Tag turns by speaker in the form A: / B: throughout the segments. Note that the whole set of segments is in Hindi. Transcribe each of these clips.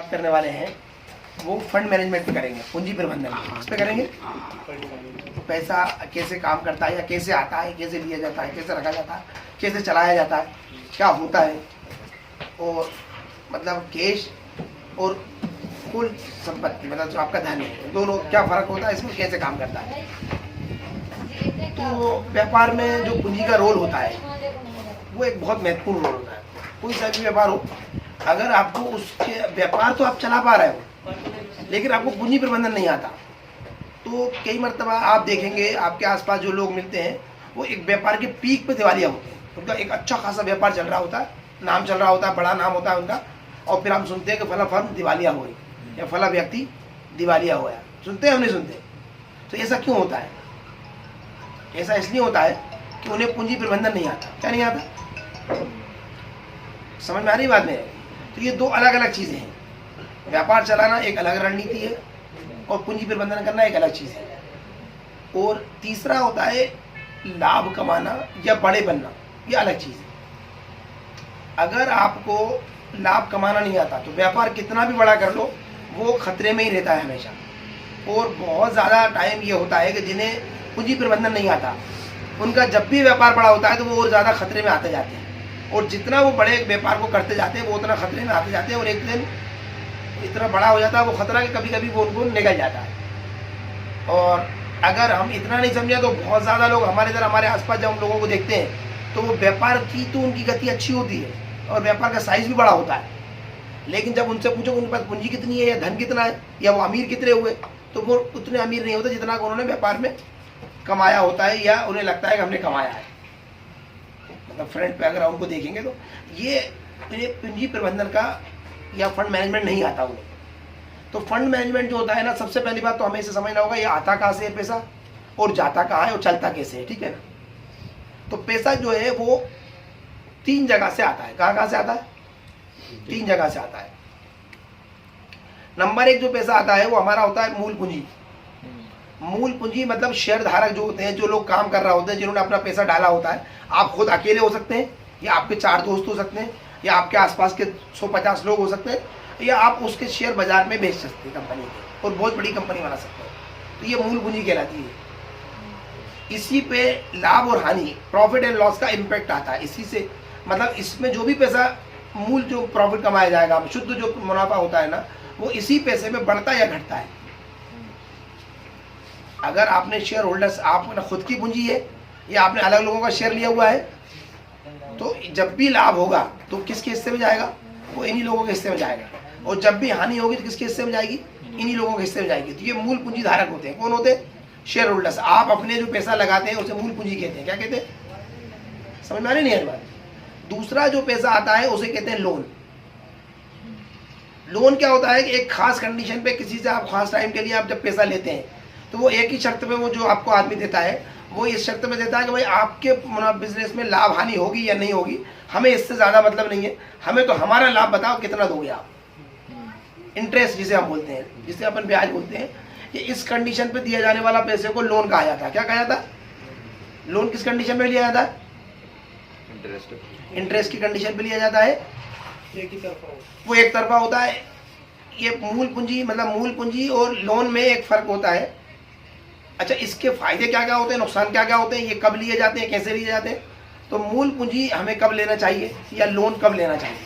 A: बात करने वाले हैं वो फंड मैनेजमेंट पे करेंगे, पूंजी प्रबंधन इस पे करेंगे। तो पैसा कैसे काम करता है या कैसे आता है, कैसे लिया जाता है, कैसे रखा जाता है, कैसे चलाया जाता है, क्या होता है, और मतलब कैश और कुल संपत्ति मतलब जो आपका धन है, दोनों क्या फर्क होता है, इसमें कैसे काम करता है। तो व्यापार में जो पूंजी का रोल होता है वो एक बहुत महत्वपूर्ण रोल होता है। कोई सा भी व्यापार हो, अगर आपको उसके व्यापार तो आप चला पा रहे हो लेकिन आपको पूंजी प्रबंधन नहीं आता, तो कई मरतबा आप देखेंगे आपके आसपास जो लोग मिलते हैं वो एक व्यापार के पीक पे दिवालिया होते हैं। उनका एक अच्छा खासा व्यापार चल रहा होता है, नाम चल रहा होता है, बड़ा नाम होता है उनका, और फिर हम सुनते हैं कि फला फर्म दिवालिया हो गई या फला व्यक्ति दिवालिया हो गया। सुनते हैं हम नहीं सुनते? तो ऐसा क्यों होता है? ऐसा इसलिए होता है कि उन्हें पूंजी प्रबंधन नहीं आता। क्या नहीं आता? समझ में आ रही बात में? तो ये दो अलग अलग चीज़ें हैं। व्यापार चलाना एक अलग रणनीति है और पूंजी प्रबंधन करना एक अलग चीज़ है। और तीसरा होता है लाभ कमाना या बड़े बनना, ये अलग चीज़ है। अगर आपको लाभ कमाना नहीं आता तो व्यापार कितना भी बड़ा कर लो वो खतरे में ही रहता है हमेशा। और बहुत ज़्यादा टाइम ये होता है कि जिन्हें पूंजी प्रबंधन नहीं आता उनका जब भी व्यापार बड़ा होता है तो वो और ज़्यादा खतरे में आते जाते हैं, और जितना वो बड़े व्यापार को करते जाते हैं वो उतना खतरे में आते जाते हैं, और एक दिन इतना बड़ा हो जाता है वो खतरा कि कभी कभी वो उनको निकल जाता है। और अगर हम इतना नहीं समझे तो बहुत ज़्यादा लोग हमारे इधर हमारे आसपास जब हम लोगों को देखते हैं तो वो व्यापार की तो उनकी गति अच्छी होती है और व्यापार का साइज भी बड़ा होता है, लेकिन जब उनसे पूछो उनके पास पूंजी कितनी है या धन कितना है या वो अमीर कितने हुए, तो वो उतने अमीर नहीं होते जितना उन्होंने व्यापार में कमाया होता है या उन्हें लगता है कि हमने कमाया है। मतलब फ्रंट पे अगर उनको देखेंगे तो ये पूंजी प्रबंधन का या फंड मैनेजमेंट नहीं आता उन्हें। तो फंड मैनेजमेंट जो होता है ना, सबसे पहली बात तो हमें इसे समझना होगा ये आता कहाँ से है पैसा और जाता कहाँ है और चलता कैसे है, ठीक है ना। तो पैसा जो है वो 3 जगह से आता है। कहाँ से आता है? 3 जगह से आता है। नंबर 1 जो पैसा आता है वो हमारा होता है मूल पूंजी। मूल पूंजी मतलब शेयर धारक जो होते हैं, जो लोग काम कर रहे होते हैं, जिन्होंने अपना पैसा डाला होता है। आप खुद अकेले हो सकते हैं या आपके 4 दोस्त हो सकते हैं या आपके आसपास के 150 लोग हो सकते हैं, या आप उसके शेयर बाजार में बेच सकते हैं कंपनी के और बहुत बड़ी कंपनी बना सकते हैं। तो ये मूल पूंजी कहलाती है। इसी पे लाभ और हानि, प्रॉफिट एंड लॉस का इम्पैक्ट आता है। इसी से मतलब इसमें जो भी पैसा मूल जो प्रॉफिट कमाया जाएगा, शुद्ध जो मुनाफा होता है ना, वो इसी पैसे में बढ़ता या घटता है। अगर आपने शेयर होल्डर्स, आपने खुद की पूंजी है या आपने अलग लोगों का शेयर लिया हुआ है, तो जब भी लाभ होगा तो किसके हिस्से में जाएगा? वो इन्हीं लोगों के हिस्से में जाएगा। और जब भी हानि होगी तो किसके हिस्से में जाएगी? इन्हीं लोगों के हिस्से में जाएगी। तो ये मूल पूंजी धारक होते हैं। कौन होते हैं? Share holders. आप अपने जो पैसा लगाते हैं उसे मूल पूंजी कहते हैं। क्या कहते हैं? समझ में आ रही नहीं है बात? दूसरा जो पैसा आता है उसे कहते हैं लोन। लोन क्या होता है कि एक खास कंडीशन पे किसी से आप खास टाइम के लिए आप जब पैसा लेते हैं तो वो एक ही शर्त पे, वो जो आपको आदमी देता है वो इस शर्त में देता है कि भाई आपके बिजनेस में लाभ हानि होगी या नहीं होगी, हमें इससे ज़्यादा मतलब नहीं है, हमें तो हमारा लाभ बताओ कितना दोगे आप। इंटरेस्ट जिसे हम बोलते हैं, जिसे अपन ब्याज बोलते हैं, ये इस कंडीशन पे दिया जाने वाला पैसे को लोन कहा जाता है। क्या कहा जाता है? लोन किस कंडीशन में लिया जाता है? इंटरेस्ट की कंडीशन पे लिया जाता है। वो एक तरफा होता है। ये मूल पूंजी मतलब मूल पूंजी और लोन में एक फर्क होता है। अच्छा, इसके फायदे क्या क्या होते हैं, नुकसान क्या क्या होते हैं, ये कब लिए जाते हैं, कैसे लिए जाते हैं? तो मूल पूंजी हमें कब लेना चाहिए या लोन कब लेना चाहिए?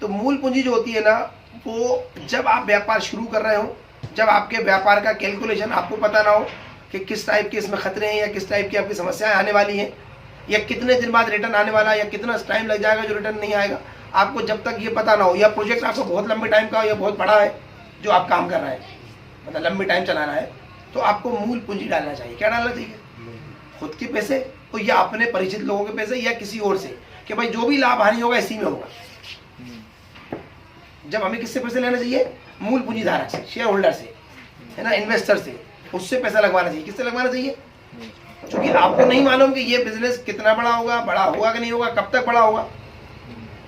A: तो मूल पूंजी जो होती है ना, वो जब आप व्यापार शुरू कर रहे हो, जब आपके व्यापार का कैलकुलेशन आपको पता ना हो कि किस टाइप के इसमें खतरे हैं या किस टाइप की आपकी समस्याएं आने वाली हैं या कितने दिन बाद रिटर्न आने वाला है या कितना टाइम लग जाएगा जो रिटर्न नहीं आएगा, आपको जब तक ये पता ना हो, या प्रोजेक्ट आपको बहुत लंबे टाइम का हो या बहुत बड़ा है जो आप काम कर रहे हैं, मतलब लंबे टाइम चलाना है, तो आपको मूल पूंजी डालना चाहिए। क्या डालना चाहिए? खुद के पैसे तो या अपने परिचित लोगों के पैसे या किसी और से, कि भाई जो भी लाभ हानि होगा इसी में होगा। जब हमें किससे पैसे लेना चाहिए? मूल पूंजी धारक से, शेयर होल्डर से, है ना, इन्वेस्टर से, उससे पैसा लगवाना चाहिए। किससे लगवाना चाहिए? क्योंकि आपको नहीं मालूम कि ये बिजनेस कितना बड़ा होगा कि नहीं होगा, कब तक बड़ा होगा।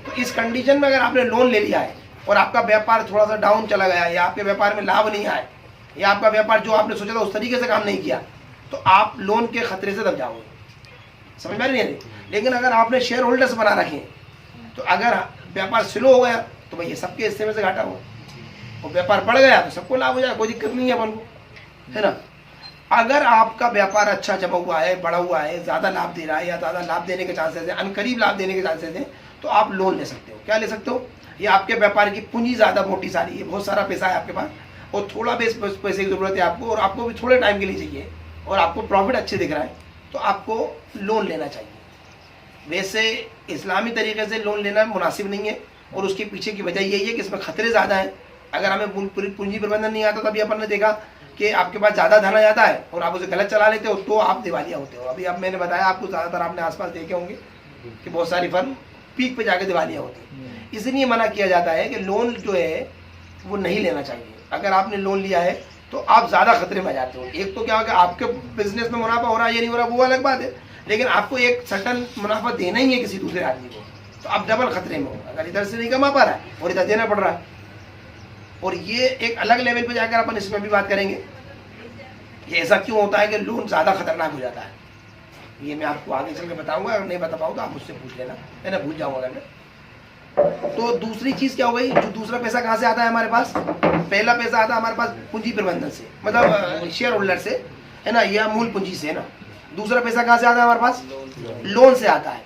A: तो इस कंडीशन में अगर आपने लोन ले लिया है और आपका व्यापार थोड़ा सा डाउन चला गया या आपके व्यापार में लाभ नहीं आया या आपका व्यापार जो आपने सोचा था उस तरीके से काम नहीं किया, तो आप लोन के खतरे से दब जाओगे। समझ में नहीं आ रही? लेकिन अगर आपने शेयर होल्डर्स बना रखे हैं तो अगर व्यापार स्लो हो गया तो भाई ये सबके हिस्से में से घाटा हुआ, और व्यापार बढ़ गया तो सबको लाभ हो जाए, कोई दिक्कत नहीं है अपन को, है ना। अगर आपका व्यापार अच्छा जमा हुआ है, बड़ा हुआ है, ज़्यादा लाभ दे रहा है या ज़्यादा लाभ देने के चांसेस है, अनकरीब लाभ देने के चांसेस हैं, तो आप लोन ले सकते हो। क्या ले सकते हो? ये आपके व्यापार की पूंजी ज़्यादा मोटी सारी है, बहुत सारा पैसा है आपके पास और थोड़ा पैसे की ज़रूरत है आपको, और आपको भी थोड़े टाइम के लिए चाहिए, और आपको प्रॉफिट अच्छे दिख रहा है, तो आपको लोन लेना चाहिए। वैसे इस्लामी तरीके से लोन लेना मुनासिब नहीं है, और उसके पीछे की वजह यही है कि इसमें खतरे ज़्यादा हैं। अगर हमें पूंजी प्रबंधन नहीं आता, तभी अपन ने देखा कि आपके पास ज़्यादा धन आ जाता है और आप उसे गलत चला लेते हो, तो आप दिवालिया होते हो। अभी अब मैंने बताया आपको, ज़्यादातर आपने आसपास देखे होंगे कि बहुत सारी फर्म पीक पे जाके दिवालिया होती है। इसलिए मना किया जाता है कि लोन जो है वो नहीं लेना चाहिए। अगर आपने लोन लिया है तो आप ज़्यादा खतरे में आ जाते हो। एक तो क्या होगा, आपके बिजनेस में मुनाफा हो रहा है या नहीं हो रहा वो अलग बात है, लेकिन आपको एक सर्टन मुनाफा देना ही है किसी दूसरे आदमी को, तो आप डबल खतरे में हो। अगर इधर से नहीं कमा पा रहा है और इधर देना पड़ रहा है, और ये एक अलग लेवल पे जाकर अपन इसमें भी बात करेंगे कि ऐसा क्यों होता है कि लोन ज़्यादा खतरनाक हो जाता है। ये मैं आपको आगे चल के बताऊंगा, अगर नहीं बता पाऊँ तो आप मुझसे पूछ लेना, है ना, भूल जाऊँगा अगर मैं। तो दूसरी चीज़ क्या हो गई, जो दूसरा पैसा कहाँ से आता है हमारे पास? पहला पैसा आता है हमारे पास पूंजी प्रबंधन से, मतलब शेयर होल्डर से, है ना, या मूल पूंजी से, है ना। दूसरा पैसा कहाँ से आता है हमारे पास? लोन से आता है।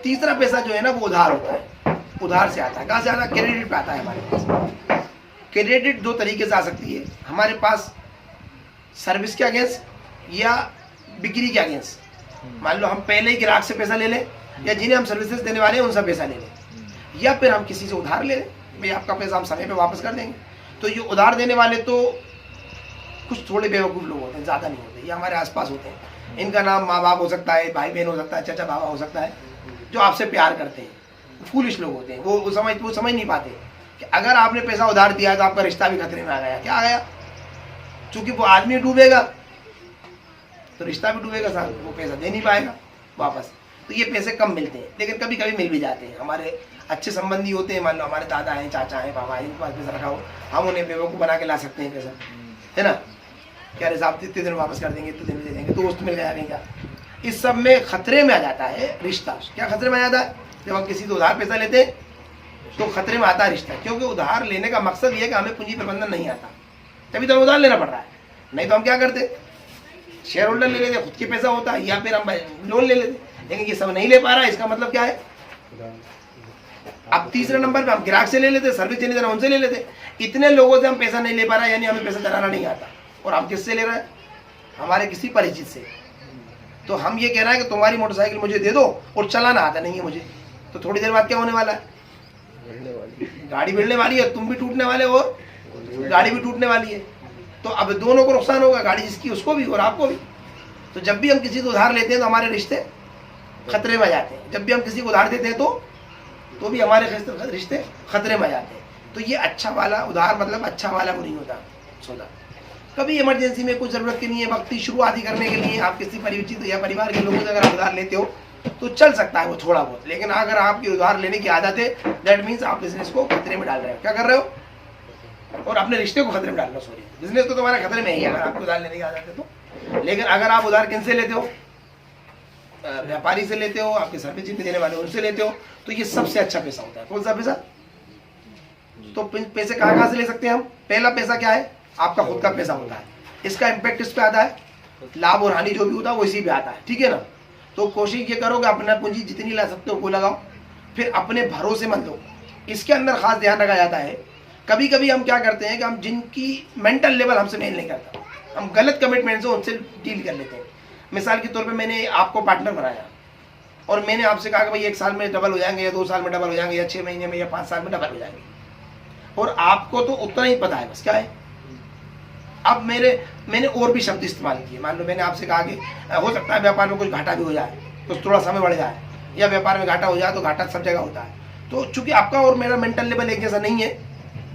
A: तीसरा पैसा जो है ना वो उधार होता है, उधार से आता है। कहाँ से आता है? क्रेडिट पे आता है हमारे पास। क्रेडिट दो तरीके से आ सकती है हमारे पास, सर्विस के अगेंस्ट या बिक्री के अगेंस्ट। मान लो हम पहले ही ग्राहक से पैसा ले लें, या जिन्हें हम सर्विसेज देने वाले हैं उनसे पैसा ले लें, या फिर हम किसी से उधार ले लें, भाई आपका पैसा हम समय पे वापस कर देंगे। तो ये उधार देने वाले तो कुछ थोड़े बेवकूफ़ लोग होते हैं, ज़्यादा नहीं होते, ये हमारे आसपास होते हैं। इनका नाम माँ बाप हो सकता है, भाई बहन हो सकता है, चाचा बाबा हो सकता है, जो आपसे प्यार करते हैं। फूलिश लोग होते हैं, वो समझ नहीं पाते कि अगर आपने पैसा उधार दिया तो आपका रिश्ता भी खतरे में आ गया। क्या आ गया? चूंकि वो आदमी डूबेगा तो रिश्ता भी डूबेगा, साथ वो पैसा दे नहीं पाएगा वापस। तो ये पैसे कम मिलते हैं, लेकिन कभी कभी मिल भी जाते हैं। हमारे अच्छे संबंधी होते हैं, मान लो हमारे दादा हैं, चाचा हैं, बाबा हैं, इनके पास पैसा रखा हो, हम उन्हें बेवकूफ़ बना के ला सकते हैं पैसा, है ना। क्या रे साहब इतने दिन वापस कर देंगे, इतने दिन में दे देंगे, दोस्त मिल गया नहीं क्या। इस सब में खतरे में आ जाता है रिश्ता। क्या खतरे में आ जाता है? जब हम किसी से उधार पैसा लेते हैं तो खतरे में आता है रिश्ता, क्योंकि उधार लेने का मकसद ये है कि हमें पूंजी प्रबंधन नहीं आता, तभी तो हमें उधार लेना पड़ रहा है। नहीं तो हम क्या करते, शेयर होल्डर ले लेते, खुद के पैसा होता है, या फिर हम लोन ले लेते। लेकिन ये सब नहीं ले पा रहा है, इसका मतलब क्या है? अब तीसरे नंबर पे हम ग्राहक से ले लेते, सर्विस देने देना उनसे ले लेते। इतने लोगों से हम पैसा नहीं ले पा रहा है, यानी हमें पैसा चलाना नहीं आता। और हम किससे ले रहे हैं? हमारे किसी परिचित से। तो हम ये कह रहे हैं कि तुम्हारी मोटरसाइकिल मुझे दे दो और चलाना आता नहीं है मुझे, तो थोड़ी देर बाद क्या होने वाला है? गाड़ी भिड़ने वाली है, तुम भी टूटने वाले हो, गाड़ी भी टूटने वाली है। तो अब दोनों को नुकसान होगा, गाड़ी जिसकी उसको भी और आपको भी। तो जब भी हम किसी को उधार लेते हैं तो हमारे रिश्ते खतरे में आ जाते हैं। जब भी हम किसी को उधार देते हैं तो भी हमारे रिश्ते खतरे में आ जाते हैं। तो ये अच्छा वाला उधार, मतलब अच्छा वाला वो नहीं होता सौदा। कभी इमरजेंसी में कुछ ज़रूरत की नहीं है, वक्ती शुरुआती करने के लिए आप किसी परिचित या परिवार के लोगों से अगर आप उधार लेते हो तो चल सकता है वो थोड़ा बहुत। लेकिन अगर आपकी उधार लेने की आदत है, दैट मीन्स आप बिजनेस को खतरे में डाल रहे हो। क्या कर रहे हो? और अपने रिश्ते को खतरे में डाल रहे हो। सॉरी, बिजनेस तो तुम्हारा खतरे में ही है अगर आपको उधार लेने की आदत है तो। लेकिन अगर आप उधार किन से लेते हो? व्यापारी से लेते हो, आपके सर्विस देने वाले उनसे लेते हो, तो ये सबसे अच्छा पैसा होता है। कौन सा पैसा? तो पैसे कहाँ से ले सकते हैं हम? पहला पैसा क्या है? आपका खुद का पैसा होता है। इसका इम्पैक्ट इस पे आता है, लाभ और हानि जो भी होता है वो इसी पे आता है, ठीक है ना। तो कोशिश ये करो कि अपना पूंजी जितनी ला सकते हो वो लगाओ, फिर अपने भरोसे मत लो। इसके अंदर खास ध्यान रखा जाता है, कभी कभी हम क्या करते हैं कि हम जिनकी मेंटल लेवल हमसे मेल नहीं करता, हम गलत कमिटमेंट से उनसे डील कर लेते हैं। मिसाल के तौर पे मैंने आपको पार्टनर बनाया और मैंने आपसे कहा कि भाई 1 साल में डबल हो जाएंगे, या 2 साल में डबल हो जाएंगे, या 6 महीने में या 5 साल में डबल हो जाएंगे, और आपको तो उतना ही पता है बस क्या है। अब मैंने और भी शब्द इस्तेमाल किए। मान लो मैंने आपसे कहा कि हो सकता है व्यापार में कुछ घाटा भी हो जाए तो थोड़ा समय बढ़ जाए, या व्यापार में घाटा हो जाए तो घाटा सब जगह होता है। तो चूंकि आपका और मेरा मेंटल लेवल एक जैसा नहीं है,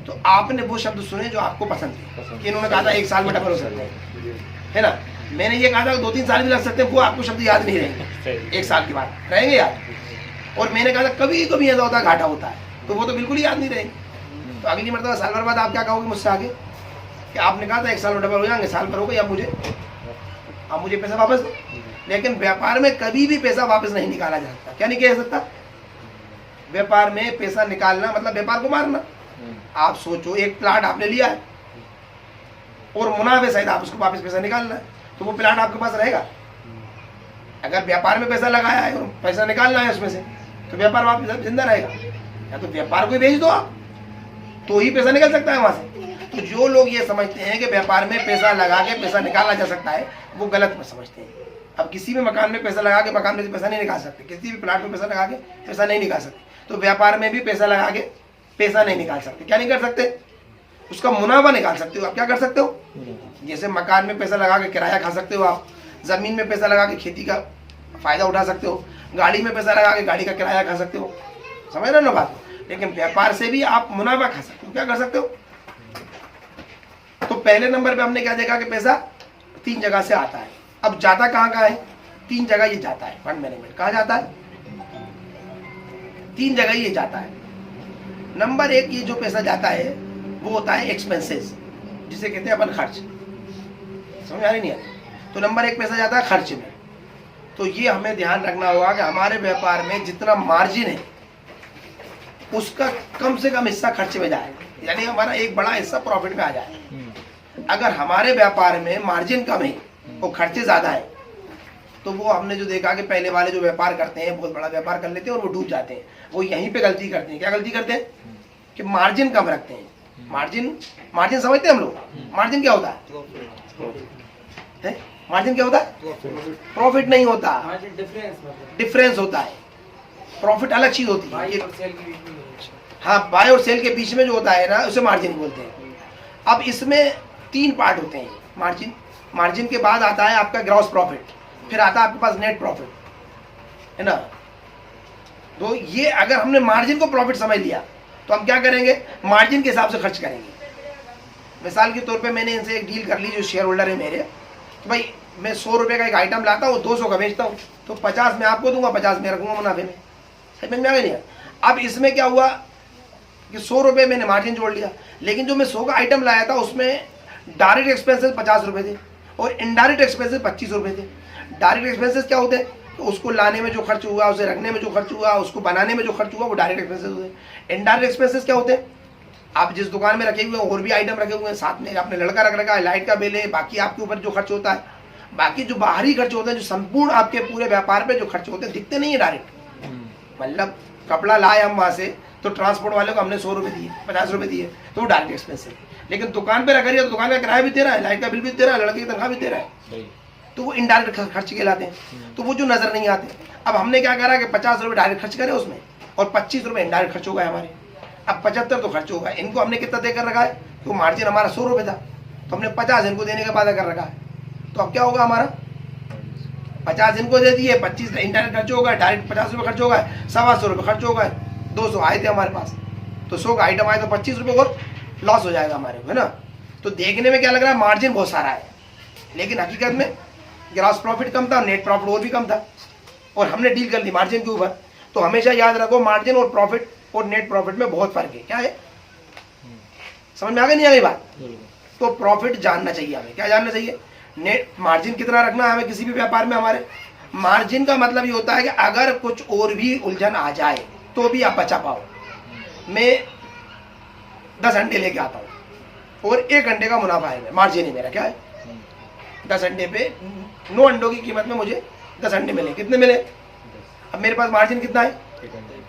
A: तो आपने वो शब्द सुने जो आपको पसंद थे कि इन्होंने कहा था 1 साल में डबल हो सकते हैं, है ना। मैंने ये कहा था 2-3 साल भी लग सकते हैं, वो आपको शब्द याद नहीं रहेंगे, 1 साल के बाद रहेंगे याद। और मैंने कहा था कभी कभी ऐसा होता है घाटा होता है, तो वो तो बिल्कुल ही याद नहीं रहेंगे। तो अगली मरतबा साल भर बाद आप क्या कहोगे मुझसे आगे कि आपने कहा था 1 साल में डबल हो जाएंगे, साल भर हो गया, अब मुझे पैसा वापस दो। लेकिन व्यापार में कभी भी पैसा वापस नहीं निकाला जा सकता। क्या नहीं किया जा सकता? व्यापार में पैसा निकालना मतलब व्यापार को मारना। आप सोचो, एक प्लाट आपने लिया है और मुनाफे सहित आप उसको वापस पैसा निकालना है, तो वो प्लाट आपके पास रहेगा? अगर व्यापार में पैसा लगाया है और पैसा निकालना है उसमें से, तो व्यापार वापस जिंदा रहेगा। या तो व्यापार को ही बेच दो आप, तो ही पैसा निकल सकता है वहां से। तो जो लोग ये समझते हैं कि व्यापार में पैसा लगा के पैसा निकाला जा सकता है, वो गलत में समझते हैं। अब किसी भी मकान में पैसा लगा के मकान में से पैसा नहीं निकाल सकते, किसी भी प्लाट में पैसा लगा के पैसा नहीं निकाल सकते, तो व्यापार में भी पैसा लगा के पैसा नहीं निकाल सकते। क्या नहीं कर सकते? उसका मुनाफा निकाल सकते हो। आप क्या कर सकते हो? जैसे मकान में पैसा लगा के किराया खा सकते हो, आप जमीन में पैसा लगा के खेती का फायदा उठा सकते हो, गाड़ी में पैसा लगा के गाड़ी का किराया खा सकते हो। समझ रहे हो ना बात? लेकिन व्यापार से भी आप मुनाफा खा सकते हो। क्या कर सकते हो? तो पहले नंबर पे हमने क्या देखा कि पैसा 3 जगह से आता है। अब जाता कहाँ कहाँ है? 3 जगह ये जाता है। फंड मैनेजमेंट कहाँ जाता है? 3 जगह ये जाता है। नंबर 1 ये जो पैसा जाता है वो होता है एक्सपेंसेस, जिसे कहते हैं अपन खर्च। समझ आ रही नहीं आती? तो नंबर 1 पैसा जाता है खर्च में। तो ये हमें ध्यान रखना होगा कि हमारे व्यापार में जितना मार्जिन है उसका कम से कम हिस्सा खर्च में जाए, यानी हमारा एक बड़ा हिस्सा प्रॉफिट में आ जाए। अगर हमारे व्यापार में मार्जिन कम है और खर्चे ज्यादा है, तो वो हमने जो देखा कि पहले वाले जो व्यापार करते हैं, बहुत बड़ा व्यापार कर लेते हैं और वो डूब जाते हैं। वो यहीं पे गलती करते हैं। क्या गलती करते हैं? कि मार्जिन कम रखते हैं। मार्जिन समझते हैं हम लोग? मार्जिन क्या होता है? मार्जिन क्या होता है? प्रॉफिट नहीं होता, डिफरेंस होता है। प्रॉफिट अलग चीज होती है। हाँ, बाय और सेल के बीच में जो होता है ना, उसे मार्जिन बोलते हैं। अब इसमें 3 पार्ट होते हैं। मार्जिन के बाद आता है आपका ग्रॉस प्रॉफिट, फिर आता है आपके पास नेट प्रॉफिट, है ना? तो ये अगर हमने मार्जिन को प्रॉफिट समझ लिया तो हम क्या करेंगे? मार्जिन के हिसाब से खर्च करेंगे। मिसाल के तौर पे मैंने इनसे एक डील कर ली, जो शेयर होल्डर है मेरे, तो भाई मैं 100 रुपये का एक आइटम लाता हूँ, 200 का बेचता हूँ, तो 50 मैं आपको दूंगा, 50 मैं रखूंगा मुनाफे में। समझ में आ गया नहीं? अब इसमें क्या हुआ कि 100 रुपये मैंने मार्जिन जोड़ लिया, लेकिन जो मैं 100 का आइटम लाया था उसमें डायरेक्ट एक्सपेंसेस 50 रुपये थे और इनडायरेक्ट एक्सपेंसेस 25 रुपये थे। डायरेक्ट एक्सपेंसेस क्या होते हैं? तो उसको लाने में जो खर्च हुआ, उसे रखने में जो खर्च हुआ, उसको बनाने में जो खर्च हुआ, वो डायरेक्ट एक्सपेंसेस होते हैं। इनडायरेक्ट एक्सपेंसेस क्या होते हैं? आप जिस दुकान में रखे हुए हैं और भी आइटम रखे हुए हैं, साथ में आपने लड़का रख रखा है, लाइट का बिल है, बाकी आपके ऊपर जो खर्च होता है, बाकी जो बाहरी खर्च होते हैं, जो संपूर्ण आपके पूरे व्यापार पे जो खर्च होते हैं, दिखते नहीं है डायरेक्ट। मतलब कपड़ा लाए हम वहां से, तो ट्रांसपोर्ट वाले को हमने 100 रुपये दिए, 50 रुपये दिए, तो वो डायरेक्ट एक्सपेंस है। लेकिन दुकान पे रख रही है तो दुकान का किराया भी दे रहा है, लाइट का बिल भी दे रहा है, लड़के की तनख्वाह भी दे रहा है, तो वो इनडायरेक्ट खर्च कहलाते हैं। तो वो जो नजर नहीं आते। अब हमने क्या करा कि 50 रुपये डायरेक्ट खर्च करे उसमें और 25 रुपये इनडायरेक्ट खर्च हो गए हमारे। अब 75 तो खर्च होगा। इनको हमने कितना देकर रखा है? तो मार्जिन हमारा 100 रुपये था, तो हमने 50 इनको देने का वादा कर रखा है। तो अब क्या होगा? हमारा 50 इनको दे दिए, 25 इंटरनेट खर्च होगा, डायरेक्ट 50 रुपये खर्च होगा, 125 रुपये खर्च होगा, 200 आए थे हमारे पास, तो 100 का आइटम आए तो 25 रुपये और लॉस हो जाएगा हमारे को, है ना? तो देखने में क्या लग रहा है? मार्जिन बहुत सारा है, लेकिन हकीकत में ग्रॉस प्रॉफिट कम था, नेट प्रॉफिट और भी कम था, और हमने डील कर ली मार्जिन के ऊपर। तो हमेशा याद रखो, मार्जिन और प्रॉफिट और नेट प्रॉफिट में बहुत फर्क है। क्या है? समझ में आ गई नहीं आ गई बात? तो प्रॉफिट जानना चाहिए हमें। क्या जानना चाहिए? नेट मार्जिन कितना रखना है हमें किसी भी व्यापार में। हमारे मार्जिन का मतलब ये होता है कि अगर कुछ और भी उलझन आ जाए तो भी आप बचा पाओ। मैं 10 अंडे लेके आता हूँ और 1 अंडे का मुनाफा है, मार्जिन है मेरा। क्या है? 10 अंडे पे 9 अंडों की कीमत में मुझे 10 अंडे मिले। कितने मिले? अब मेरे पास मार्जिन कितना है?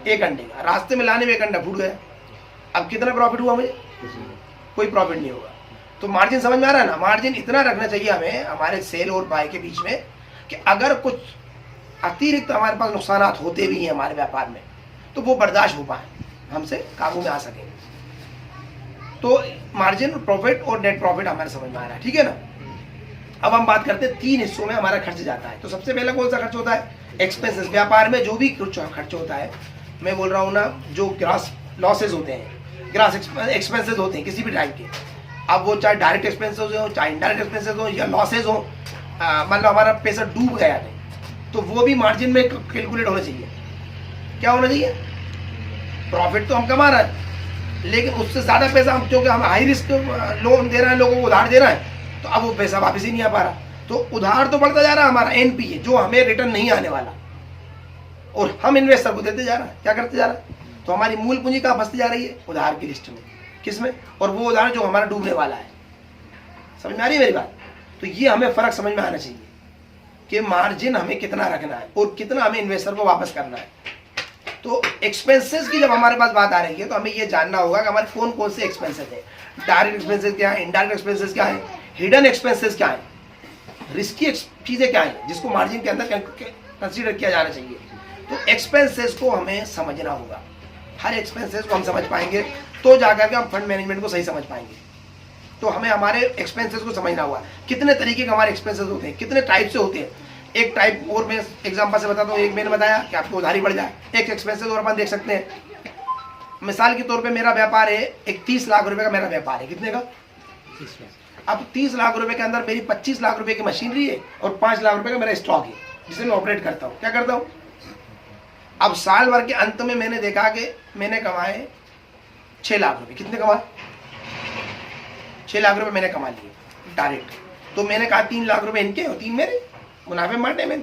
A: 1 अंडे का। रास्ते में लाने में 1 अंडा फूट गया, अब कितना प्रॉफिट हुआ मुझे? कोई प्रॉफिट नहीं होगा। तो मार्जिन समझ में आ रहा है ना? मार्जिन इतना रखना चाहिए हमें हमारे सेल और बाय के बीच में कि अगर कुछ अतिरिक्त हमारे पास नुकसान होते भी हैं हमारे व्यापार में, तो वो बर्दाश्त हो पाए, हमसे काबू में आ सकेंगे। तो मार्जिन, प्रॉफिट और नेट प्रॉफिट हमारे समझ में आ रहा है, ठीक है ना? अब हम बात करते हैं 3 हिस्सों में हमारा खर्च जाता है। तो सबसे पहले कौन सा खर्च होता है? एक्सपेंसेस। व्यापार में जो भी कुछ खर्च होता है, मैं बोल रहा हूँ ना, जो ग्रॉस लॉसेज होते हैं, ग्रॉस एक्सपेंसेस होते हैं किसी भी टाइप के, अब वो चाहे डायरेक्ट एक्सपेंसेस हो, चाहे इनडायरेक्ट एक्सपेंसेस हो, या लॉसेज हो, मतलब हमारा पैसा डूब गया है, तो वो भी मार्जिन में कैलकुलेट होना चाहिए। क्या होना चाहिए? प्रॉफिट तो हम कमा रहे हैं, लेकिन उससे ज़्यादा पैसा हम, क्योंकि हम हाई रिस्क लोन दे रहे हैं, लोगों को उधार दे रहे हैं, तो अब वो पैसा वापस ही नहीं आ पा रहा, तो उधार तो बढ़ता जा रहा है हमारा एनपीए, जो हमें रिटर्न नहीं आने वाला, और हम इन्वेस्टर को देते जा रहे हैं। क्या करते जा रहे हैं? तो हमारी मूल पूंजी कहाँ फंसती जा रही है? उधार की लिस्ट में। किसमें? और वो उधार जो हमारा डूबने वाला है। समझ में आ रही है मेरी बात? तो ये हमें फर्क समझ में आना चाहिए कि मार्जिन हमें कितना रखना है और कितना हमें इन्वेस्टर को वापस करना है। तो एक्सपेंसेस की जब हमारे पास बात आ रही है तो हमें ये जानना होगा कि हमारे कौन कौन से एक्सपेंसेस है। डायरेक्ट एक्सपेंसेस क्या है, इनडायरेक्ट एक्सपेंसेस क्या है, हिडन एक्सपेंसेस क्या है, रिस्की चीजें क्या है जिसको मार्जिन के अंदर कंसीडर किया जाना चाहिए। तो एक्सपेंसेस को हमें समझना होगा। हर एक्सपेंसेस को हम समझ पाएंगे तो जाकर के हम फंड मैनेजमेंट को सही समझ पाएंगे। तो हमें हमारे एक्सपेंसेस को समझना होगा। कितने तरीके के हमारे एक्सपेंसेस होते हैं, कितने टाइप से होते हैं। एक टाइप और मैं एग्जांपल से बताता हूँ। एक मैंने बताया कि आपको उधारी बढ़ जाए, एक एक्सपेंसेस और अपन देख सकते हैं। मिसाल के तौर पे मेरा व्यापार है, एक 30 लाख रुपए का मेरा व्यापार है। कितने का? 30 लाख। अब 30 लाख रुपए के अंदर मेरी 25 लाख रुपए की मशीनरी है और 5 लाख रुपए का मेरा स्टॉक है जिसे मैं ऑपरेट करता हूँ। क्या करता हूँ? अब साल भर के अंत में मैंने देखा कि मैंने कमाए 6 लाख रुपए। कितने कमाए? 6 लाख रुपए मैंने कमा लिए डायरेक्ट। तो मैंने कहा 3 लाख रुपए इनके और 3 मेरे, मुनाफे मारने में।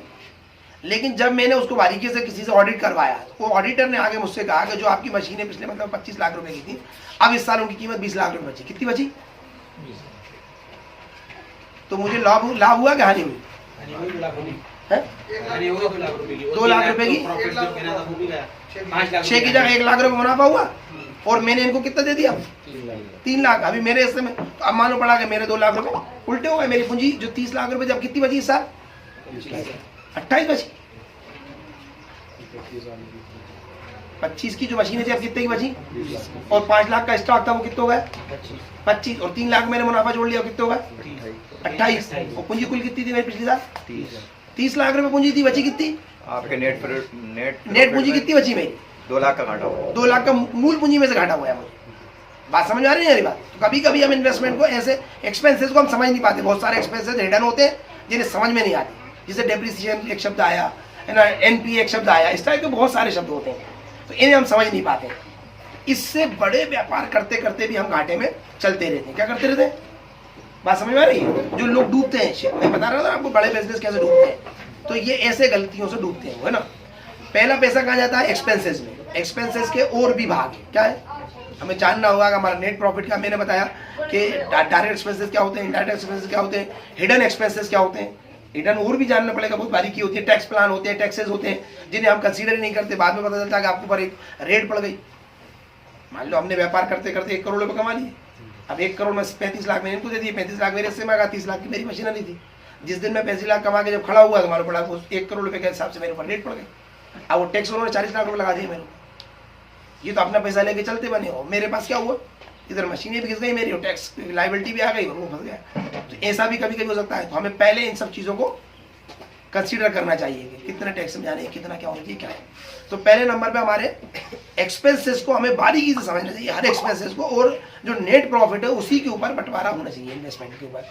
A: लेकिन जब मैंने उसको बारीकी से किसी से ऑडिट करवाया तो वो ऑडिटर ने आगे मुझसे कहा कि जो आपकी मशीनें पिछले मतलब 25 लाख रुपए की थी, अब इस साल उनकी कीमत 20 लाख रुपए बची। कितनी बची? तो मुझे लाभ हुआ कि हानि हुई? 2 लाख रुपए की। 6 की जगह 1 लाख रुपए मुनाफा हुआ और मैंने इनको कितना दे दिया? 3 लाख। अभी मेरे हिस्से में तो अब मानो पड़ा कि मेरे 2 लाख रुपए उल्टे हो गए। मेरी पूंजी जो 30 लाख रुपए जब कितनी बची इस साल? 28 बची। 25 की जो मशीनें थी अब कितने की बची? और 5 लाख का स्टॉक था वो कितना हो गया? 25। और 3 लाख मैंने मुनाफा जोड़ लिया, कितना होगा? 28। और पूंजी कुल कितनी थी मेरी पिछली साल? 30 लाख रुपए पूंजी थी। बची कितनी?
B: आपके नेट
A: पूंजी कितनी बची मेरी?
B: 2 लाख का घाटा हुआ।
A: 2 लाख का मूल पूंजी में से घाटा हुआ है मुझे। बात समझ आ रही है मेरी बात? तो कभी कभी हम इन्वेस्टमेंट को ऐसे एक्सपेंसेस को हम समझ नहीं पाते। बहुत सारे एक्सपेंसेस हिडन होते हैं जिन्हें समझ में नहीं आते। जैसे डेप्रिसिएशन एक शब्द आया है ना, एनपी एक शब्द आया, इस टाइप के बहुत सारे शब्द होते हैं तो इन्हें हम समझ नहीं पाते। इससे बड़े व्यापार करते करते भी हम घाटे में चलते रहते हैं। क्या करते रहते हैं? बात समझ में आ रही है? जो लोग डूबते हैं, मैं बता रहा था आपको बड़े बिजनेस कैसे डूबते हैं, तो ये ऐसे गलतियों से डूबते हैं, है ना। पहला पैसा कहाँ जाता है? एक्सपेंसेस में। एक्सपेंसेस के और भी भाग है। क्या है? हमें जानना होगा कि हमारा नेट प्रॉफिट का। मैंने बताया कि डायरेक्ट एक्सपेंसेस क्या होते हैं, इनडायरेक्ट एक्सपेंसेस क्या होते हैं, हिडन एक्सपेंसेस क्या होते हैं। हिडन और भी जानना पड़ेगा, बहुत बारीकी होती है। टैक्स प्लान होते हैं, टैक्सेस होते हैं जिन्हें हम कंसीडर ही नहीं करते। बाद में पता चलता है कि आपके ऊपर एक रेट पड़ गई। मान लो हमने व्यापार करते करते 1 करोड़ रुपए कमा लिए। अब 1 करोड़ में 35 लाख मैंने इनको दे दिए, 35 लाख मेरे से मांगा, 30 लाख की मेरी मशीनरी थी। जिस दिन मैं 35 लाख कमा के जब खड़ा हुआ तो मालूम पड़ा 1 करोड़ रुपए के हिसाब से मेरे ऊपर रेट पड़ गई। अब वो टैक्स उन्होंने 40 लाख रुपए लगा दिए मेरे को। ये तो अपना पैसा लेके चलते बने हो। मेरे पास क्या हुआ? इधर मशीनें भी घिस गई मेरी और टैक्स लाइबिलिटी भी आ गई और वो फंस गया। तो ऐसा भी कभी कभी हो सकता है। तो हमें पहले इन सब चीज़ों को कंसीडर करना चाहिए कि कितने टैक्स में जाने, कितना क्या होना चाहिए, क्या है। तो पहले नंबर पे हमारे एक्सपेंसेस को हमें बारीकी से समझना चाहिए, हर एक्सपेंसेस को, और जो नेट प्रॉफिट है उसी के ऊपर बंटवारा होना चाहिए इन्वेस्टमेंट के ऊपर।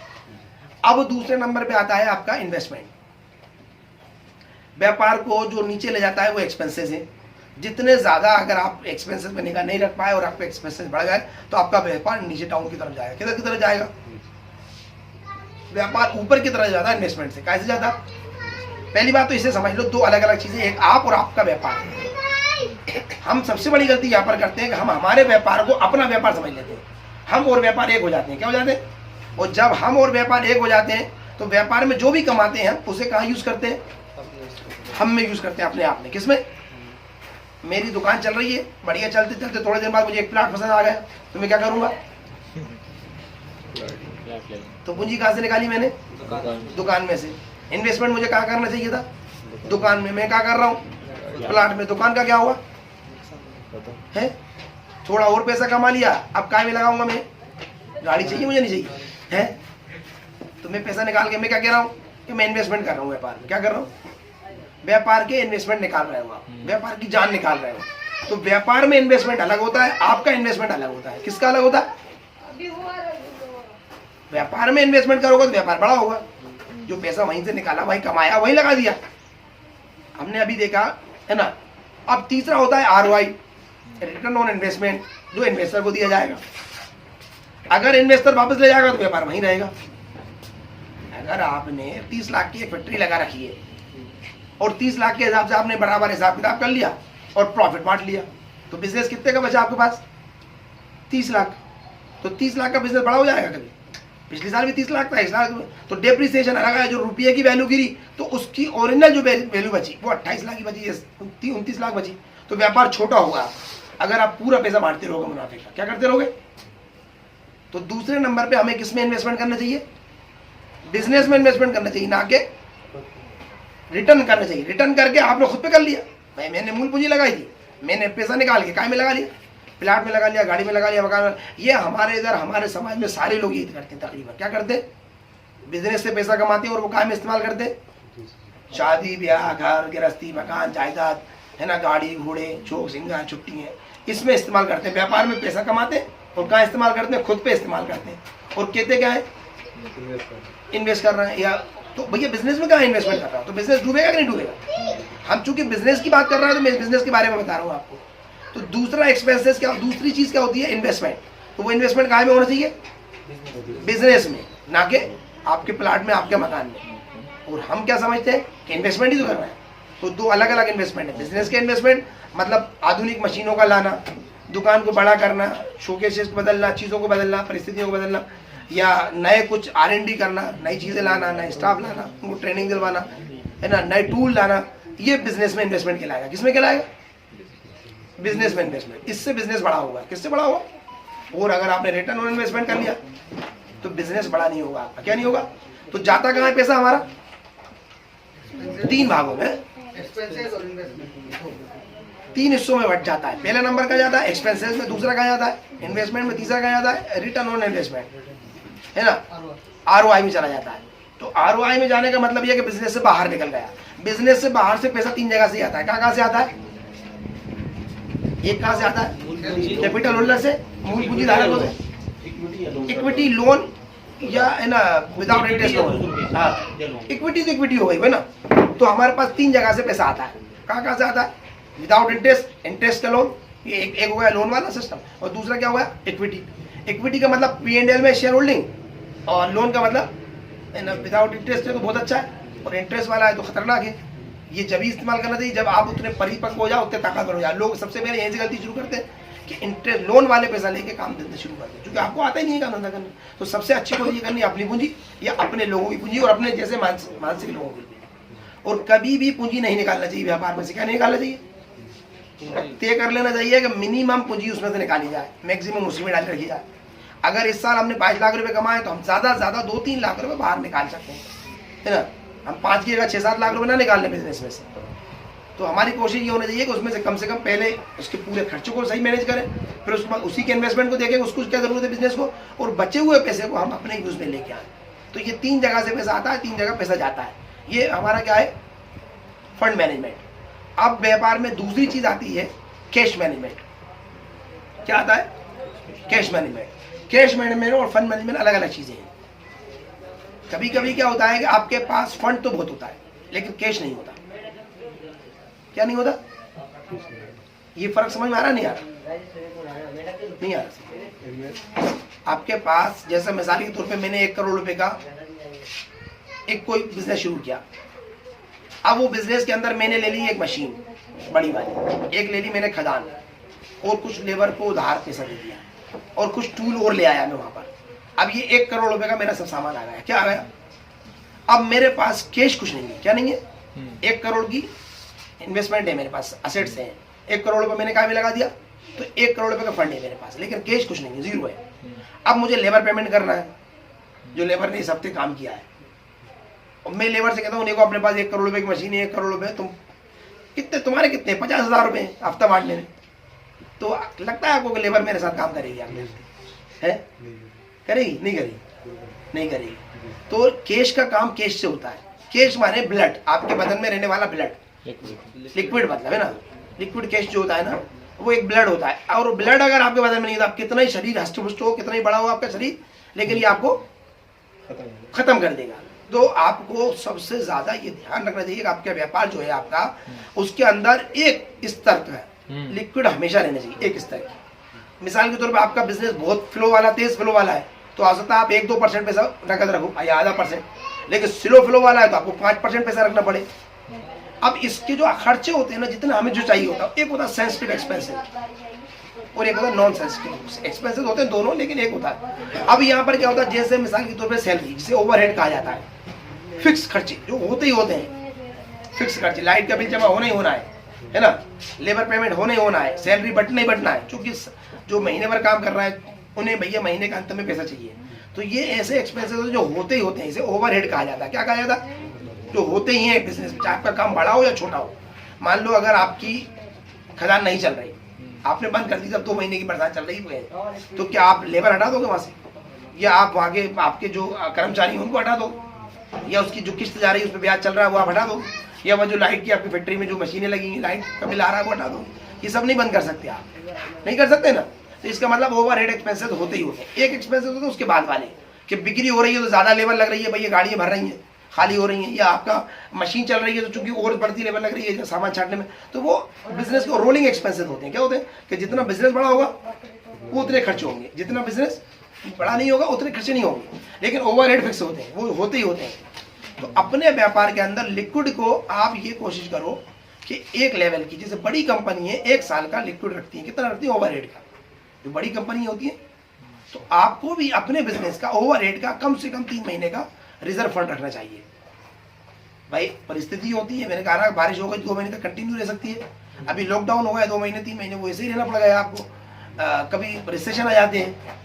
A: अब दूसरे नंबर पे आता है आपका इन्वेस्टमेंट। व्यापार को जो नीचे ले जाता है वो एक्सपेंसेस है। जितने ज्यादा अगर आप एक्सपेंसेस में निगाह नहीं रख पाए और आपके एक्सपेंसेस बढ़ गए तो आपका व्यापार नीचे डाउन की तरफ जाएगा। किधर की तरफ जाएगा? व्यापार ऊपर की तरफ जाता है इन्वेस्टमेंट से। कैसे जाता? पहली बात तो इसे समझ लो, 2 अलग अलग चीजें, एक आप और आपका व्यापार। हम सबसे बड़ी गलती यहाँ पर करते हैं कि हम हमारे व्यापार को अपना व्यापार समझ लेते हैं। हम और व्यापार एक हो जाते हैं। क्या हो जाते हैं? और जब हम और व्यापार एक हो जाते हैं तो व्यापार में जो भी कमाते हैं उसे कहाँ यूज करते हैं? हम में यूज करते हैं, अपने आप में। किसमें? मेरी दुकान चल रही है, बढ़िया चलते चलते थोड़े दिन बाद मुझे एक प्लाट पसंद आ गया तो मैं क्या करूंगा? तो पूंजी कहाँ से निकाली मैंने? दुकान में से। इन्वेस्टमेंट मुझे कहाँ करना चाहिए था? दुकान में। मैं क्या कर रहा हूँ? प्लाट में। दुकान का क्या हुआ है? थोड़ा और पैसा कमा लिया, अब काय में लगाऊंगा मैं? गाड़ी चाहिए मुझे, नहीं चाहिए है? तो मैं पैसा निकाल के मैं क्या कह रहा हूँ कि मैं इन्वेस्टमेंट कर रहा हूँ व्यापार में। क्या कर रहा हूँ? व्यापार के इन्वेस्टमेंट निकाल रहे हो आप, व्यापार की जान निकाल रहे हो। तो व्यापार में इन्वेस्टमेंट अलग होता है, आपका इन्वेस्टमेंट अलग होता है। किसका अलग होता है? व्यापार में इन्वेस्टमेंट करोगे तो व्यापार बड़ा होगा। जो पैसा वहीं से निकाला, वहीं कमाया, वहीं लगा दिया। हमने अभी देखा है ना। अब तीसरा होता है ROI, रिटर्न ऑन इन्वेस्टमेंट, जो इन्वेस्टर को दिया जाएगा। अगर इन्वेस्टर वापस ले जाएगा तो व्यापार वहीं रहेगा। अगर आपने 30 लाख की एक फैक्ट्री लगा रखी है और 30 लाख के हिसाब से आपने बराबर हिसाब किताब कर लिया और प्रॉफिट बांट लिया तो बिजनेस कितने का बचा आपके पास? 30 लाख। तो 30 लाख का बिजनेस बड़ा हो जाएगा कभी? पिछले साल भी 30 लाख था, इस साल तो डेप्रिसिएशन अलग है, जो रुपये की वैल्यू गिरी तो उसकी ओरिजिनल जो वैल्यू बची वो 28 लाख की बची, 29 लाख बची। तो व्यापार छोटा होगा अगर आप पूरा पैसा बांटते रहोगे मुनाफे का। क्या करते रहोगे? तो दूसरे नंबर पे हमें किसमें इन्वेस्टमेंट करना चाहिए? बिजनेस में इन्वेस्टमेंट करना चाहिए, ना कि रिटर्न करना चाहिए। रिटर्न करके आपने खुद पे कर लिया, मैंने मूल पूंजी लगाई थी, मैंने पैसा निकाल के काय में लगा लिया, प्लाट में लगा लिया, गाड़ी में लगा लिया, मकान में। ये हमारे इधर हमारे समाज में सारे लोग ये करते हैं तकरीबन। क्या करते? बिजनेस से पैसा कमाते हैं और वो काय में इस्तेमाल करते? शादी ब्याह, घर गृहस्थी, मकान जायदाद है ना, गाड़ी घोड़े, शौक श्रृंगार, छुट्टियाँ, इसमें इस्तेमाल करते हैं। व्यापार में पैसा कमाते हैं और कहाँ इस्तेमाल करते हैं? खुद पे इस्तेमाल करते हैं। और कहते क्या है? इन्वेस्ट कर रहे हैं। या तो भैया बिजनेस में कहाँ इन्वेस्टमेंट कर रहा हूँ? तो बिजनेस डूबेगा कि नहीं डूबेगा? हम चूंकि बिजनेस की बात कर रहे हैं तो मैं बिजनेस के बारे में बता रहा हूँ आपको। तो दूसरा एक्सपेंसेस क्या, दूसरी चीज क्या होती है? इन्वेस्टमेंट। तो वो इन्वेस्टमेंट कहाँ में होना चाहिए? बिजनेस में, ना कि आपके प्लाट में, आपके मकान में। और हम क्या समझते हैं कि इन्वेस्टमेंट ही तो करना है। तो दो अलग अलग इन्वेस्टमेंट है। बिजनेस के इन्वेस्टमेंट मतलब आधुनिक मशीनों का लाना, दुकान को बड़ा करना, शोकेसेस बदलना, चीज़ों को बदलना, परिस्थितियों को बदलना, या नए कुछ R&D करना, नई चीज़ें लाना, नए स्टाफ लाना, उनको ट्रेनिंग दिलवाना, है ना, नए टूल लाना। ये बिजनेस में इन्वेस्टमेंट कहलाएगा। किसमें कहलाएगा? बिजनेस में इन्वेस्टमेंट। इससे बिजनेस बड़ा होगा। किससे बड़ा होगा? और अगर आपने रिटर्न ऑन इन्वेस्टमेंट कर लिया तो बिजनेस बड़ा नहीं होगा आपका। क्या नहीं होगा? तो जाता कहाँ है पैसा हमारा? 3 भागों में, 3 हिस्सों में बट जाता है। पहला नंबर का जाता है एक्सपेंसेस में, दूसरा कहाँ जाता है? इन्वेस्टमेंट में, तीसरा कहाँ जाता है? रिटर्न ऑन इन्वेस्टमेंट, है ना, ROI में चला जाता है। तो ROI में जाने का मतलब यह कि बिजनेस से बाहर निकल गया। बिजनेस से बाहर से पैसा 3 जगह से आता है। कहाँ से आता है? एक कहाँ से आता है? कैपिटल होल्डर से, मूल पूंजी धारकों से, इक्विटी लोन, या है ना विदाउट इंटरेस्ट लोन। हाँ, इक्विटी तो इक्विटी हो गई है ना। तो हमारे पास 3 जगह से पैसा आता है। कहाँ से आता है? विदाउट इंटरेस्ट, इंटरेस्ट का लोन, ये एक हो गया लोन वाला सिस्टम, और दूसरा क्या हुआ? इक्विटी। इक्विटी का मतलब P&L में शेयर होल्डिंग, और लोन का मतलब है ना विदाउट इंटरेस्ट है तो बहुत अच्छा है, और इंटरेस्ट वाला है तो खतरनाक है। ये जब ही इस्तेमाल करना चाहिए जब आप उतने परिपक्व हो जाओ, उतने ताकतवर हो जाओ। लोग सबसे पहले यहीं से गलती शुरू करते हैं कि इंटरेस्ट लोन वाले पैसा लेके काम धंधे शुरू करते हैं, क्योंकि आपको आता ही नहीं है काम धंधा करना। तो सबसे अच्छी पूंजी करनी है अपनी पूंजी, या अपने लोगों की पूंजी, और अपने जैसे मानसिक लोगों की। और कभी भी पूंजी नहीं निकालना चाहिए व्यापार में से। क्या नहीं निकालना चाहिए? तय कर लेना चाहिए कि मिनिमम पूंजी उसमें से निकाली जाए, मैक्सिमम उसी में डाल रखी जाए। अगर इस साल हमने 5 लाख रुपए कमाए तो हम ज्यादा से ज्यादा 2-3 लाख रुपए बाहर निकाल सकते हैं, है ना। हम 5 की जगह 6-7 लाख रुपए ना निकाल लें बिजनेस में से। तो हमारी कोशिश ये होनी चाहिए कि उसमें से कम पहले उसके पूरे खर्चों को सही मैनेज करें, फिर उसके बाद उसी के इन्वेस्टमेंट को देखें उसको क्या जरूरत है बिजनेस को, और बचे हुए पैसे को हम अपने यूज में लेके आए। तो ये 3 जगह से पैसा आता है, 3 जगह पैसा जाता है। ये हमारा क्या है? Fund management. अब व्यापार में दूसरी चीज आती है कैश मैनेजमेंट। क्या आता है? Cash management. कैश मैनेजमेंट और फंड मैनेजमेंट अलग अलग चीजें हैं। कभी कभी क्या होता है कि आपके पास फंड तो बहुत होता है लेकिन कैश नहीं होता। क्या नहीं होता? ये फर्क समझ में आ रहा? नहीं आ रहा? नहीं आ रहा। आपके पास जैसे मिसाल के तौर पे मैंने 1 करोड़ रुपए का एक कोई बिजनेस शुरू किया। अब वो बिजनेस के अंदर मैंने ले ली एक मशीन बड़ी वाली, एक ले ली मैंने खदान, और कुछ लेबर को उधार पैसा दे दिया, और कुछ टूल और ले आया मैं वहां पर। अब ये 1 करोड़ रुपए का मेरा सब सामान आ गया। क्या आ गया? अब मेरे पास कैश कुछ नहीं है। क्या नहीं है? 1 करोड़ की इन्वेस्टमेंट है मेरे पास, असेट्स हैं। 1 करोड़ रुपए मैंने कहाँ में लगा दिया, तो 1 करोड़ रुपए का फंड है मेरे पास, लेकिन कैश कुछ नहीं है, 0 है। अब मुझे लेबर पेमेंट करना है, जो लेबर ने इस हफ्ते काम किया है। और मैं लेबर से कहता हूँ देखो अपने पास 1 करोड़ रुपए की मशीन है, 1 करोड़ रुपए तुम कितने, तुम्हारे कितने? 50,000 रुपए हफ्ता बांटने में। तो लगता है आपको कि लेबर मेरे साथ काम करेगी? आपने है करेगी? नहीं करेगी, नहीं करेगी। तो कैश का काम कैश से होता है। कैश माने ब्लड, आपके बदन में रहने वाला ब्लड, लिक्विड मतलब है ना। लिक्विड कैश जो होता है ना, वो एक ब्लड होता है। और ब्लड अगर आपके बदन में नहीं होता, आप कितना ही शरीर हष्ट-पुष्ट हो, कितना ही बड़ा हो आपका शरीर, लेकिन ये आपको खत्म कर देगा। तो आपको सबसे ज्यादा ये ध्यान रखना चाहिए कि आपका व्यापार जो है आपका, उसके अंदर एक स्तर का लिक्विड हमेशा रहना चाहिए, एक स्तर की। मिसाल के तौर पर आपका बिजनेस बहुत फ्लो वाला, तेज फ्लो वाला है, तो आ सकता है आप 1-2% पैसा नकद रखो या आधा %। लेकिन स्लो फ्लो वाला है तो आपको 5% पैसा रखना पड़े। अब इसके जो खर्चे होते हैं ना, जितना हमें जो चाहिए होता है, एक होता है सेंसिटिव एक्सपेंसिव और एक होता है नॉन सेंसिटिव एक्सपेंसिव, होते हैं दोनों, लेकिन एक होता है। अब यहाँ पर क्या होता है, जैसे मिसाल के तौर पर सैलरी, जिसे ओवरहेड कहा जाता है, फिक्स खर्चे जो होते ही होते हैं, फिक्स खर्चे, लाइट का बिल जमा होना ही होना है ना, लेबर पेमेंट होना ही होना है, सैलरी बटना ही बटना है, क्योंकि जो महीने भर काम कर रहा है उन्हें भैया महीने का अंत में पैसा चाहिए। तो ये ऐसे एक्सपेंसेस जो होते ही होते हैं, इसे ओवरहेड कहा जाता है। क्या कहा जाता है? जो होते ही हैं बिजनेस में, चाहे आपका काम बड़ा हो या छोटा हो। मान लो अगर आपकी खदान नहीं चल रही, आपने बंद कर दी, जब 2 महीने की बरसात चल रही है, तो क्या आप लेबर हटा दोगे वहां से, या आप वहां के आपके जो कर्मचारी उनको हटा दो, या उसकी जो किस्त जा रही है उस पर ब्याज चल रहा है वो आप हटा दो, या वो जो लाइट की आपकी फैक्ट्री में जो मशीनें लगी हैं, लाइट का बिल आ रहा है वो हटा दो। ये सब नहीं बंद कर सकते आप, नहीं कर सकते ना। तो इसका मतलब ओवरहेड एक्सपेंसेस होते ही होते हैं। एक एक्सपेंसेस होते हैं उसके बाद वाले, कि बिक्री हो रही है तो ज्यादा लेबर लग रही है, भैया गाड़ियां भर रही हैं, खाली हो रही हैं, या आपका मशीन चल रही है तो चूंकि और बढ़ती लेबर लग रही है सामान छाटने में, तो वो बिजनेस के रोलिंग एक्सपेंसेस होते हैं। क्या होते हैं कि जितना बिजनेस बड़ा होगा वो उतने खर्चे होंगे, जितना बिजनेस बड़ा नहीं होगा उतने खर्चे नहीं होंगे, लेकिन ओवरहेड फिक्स होते हैं, वो होते ही होते हैं। तो अपने व्यापार के अंदर लिक्विड को आप ये कोशिश करो कि एक लेवल की, जैसे बड़ी कंपनी है 1 साल का लिक्विड रखती है, कितना रखती है ओवरहेड का, जो बड़ी कंपनी होती है, तो आपको भी अपने बिजनेस का ओवरहेड का कम से कम 3 महीने का रिजर्व फंड रखना चाहिए। भाई परिस्थिति होती है, मैंने कहा ना बारिश हो गई 2 महीने तक कंटिन्यू रह सकती है, अभी लॉकडाउन हो गया 2 महीने 3 महीने वो ऐसे ही रहना पड़ गया आपको। कभी रिसेशन आ जाते हैं,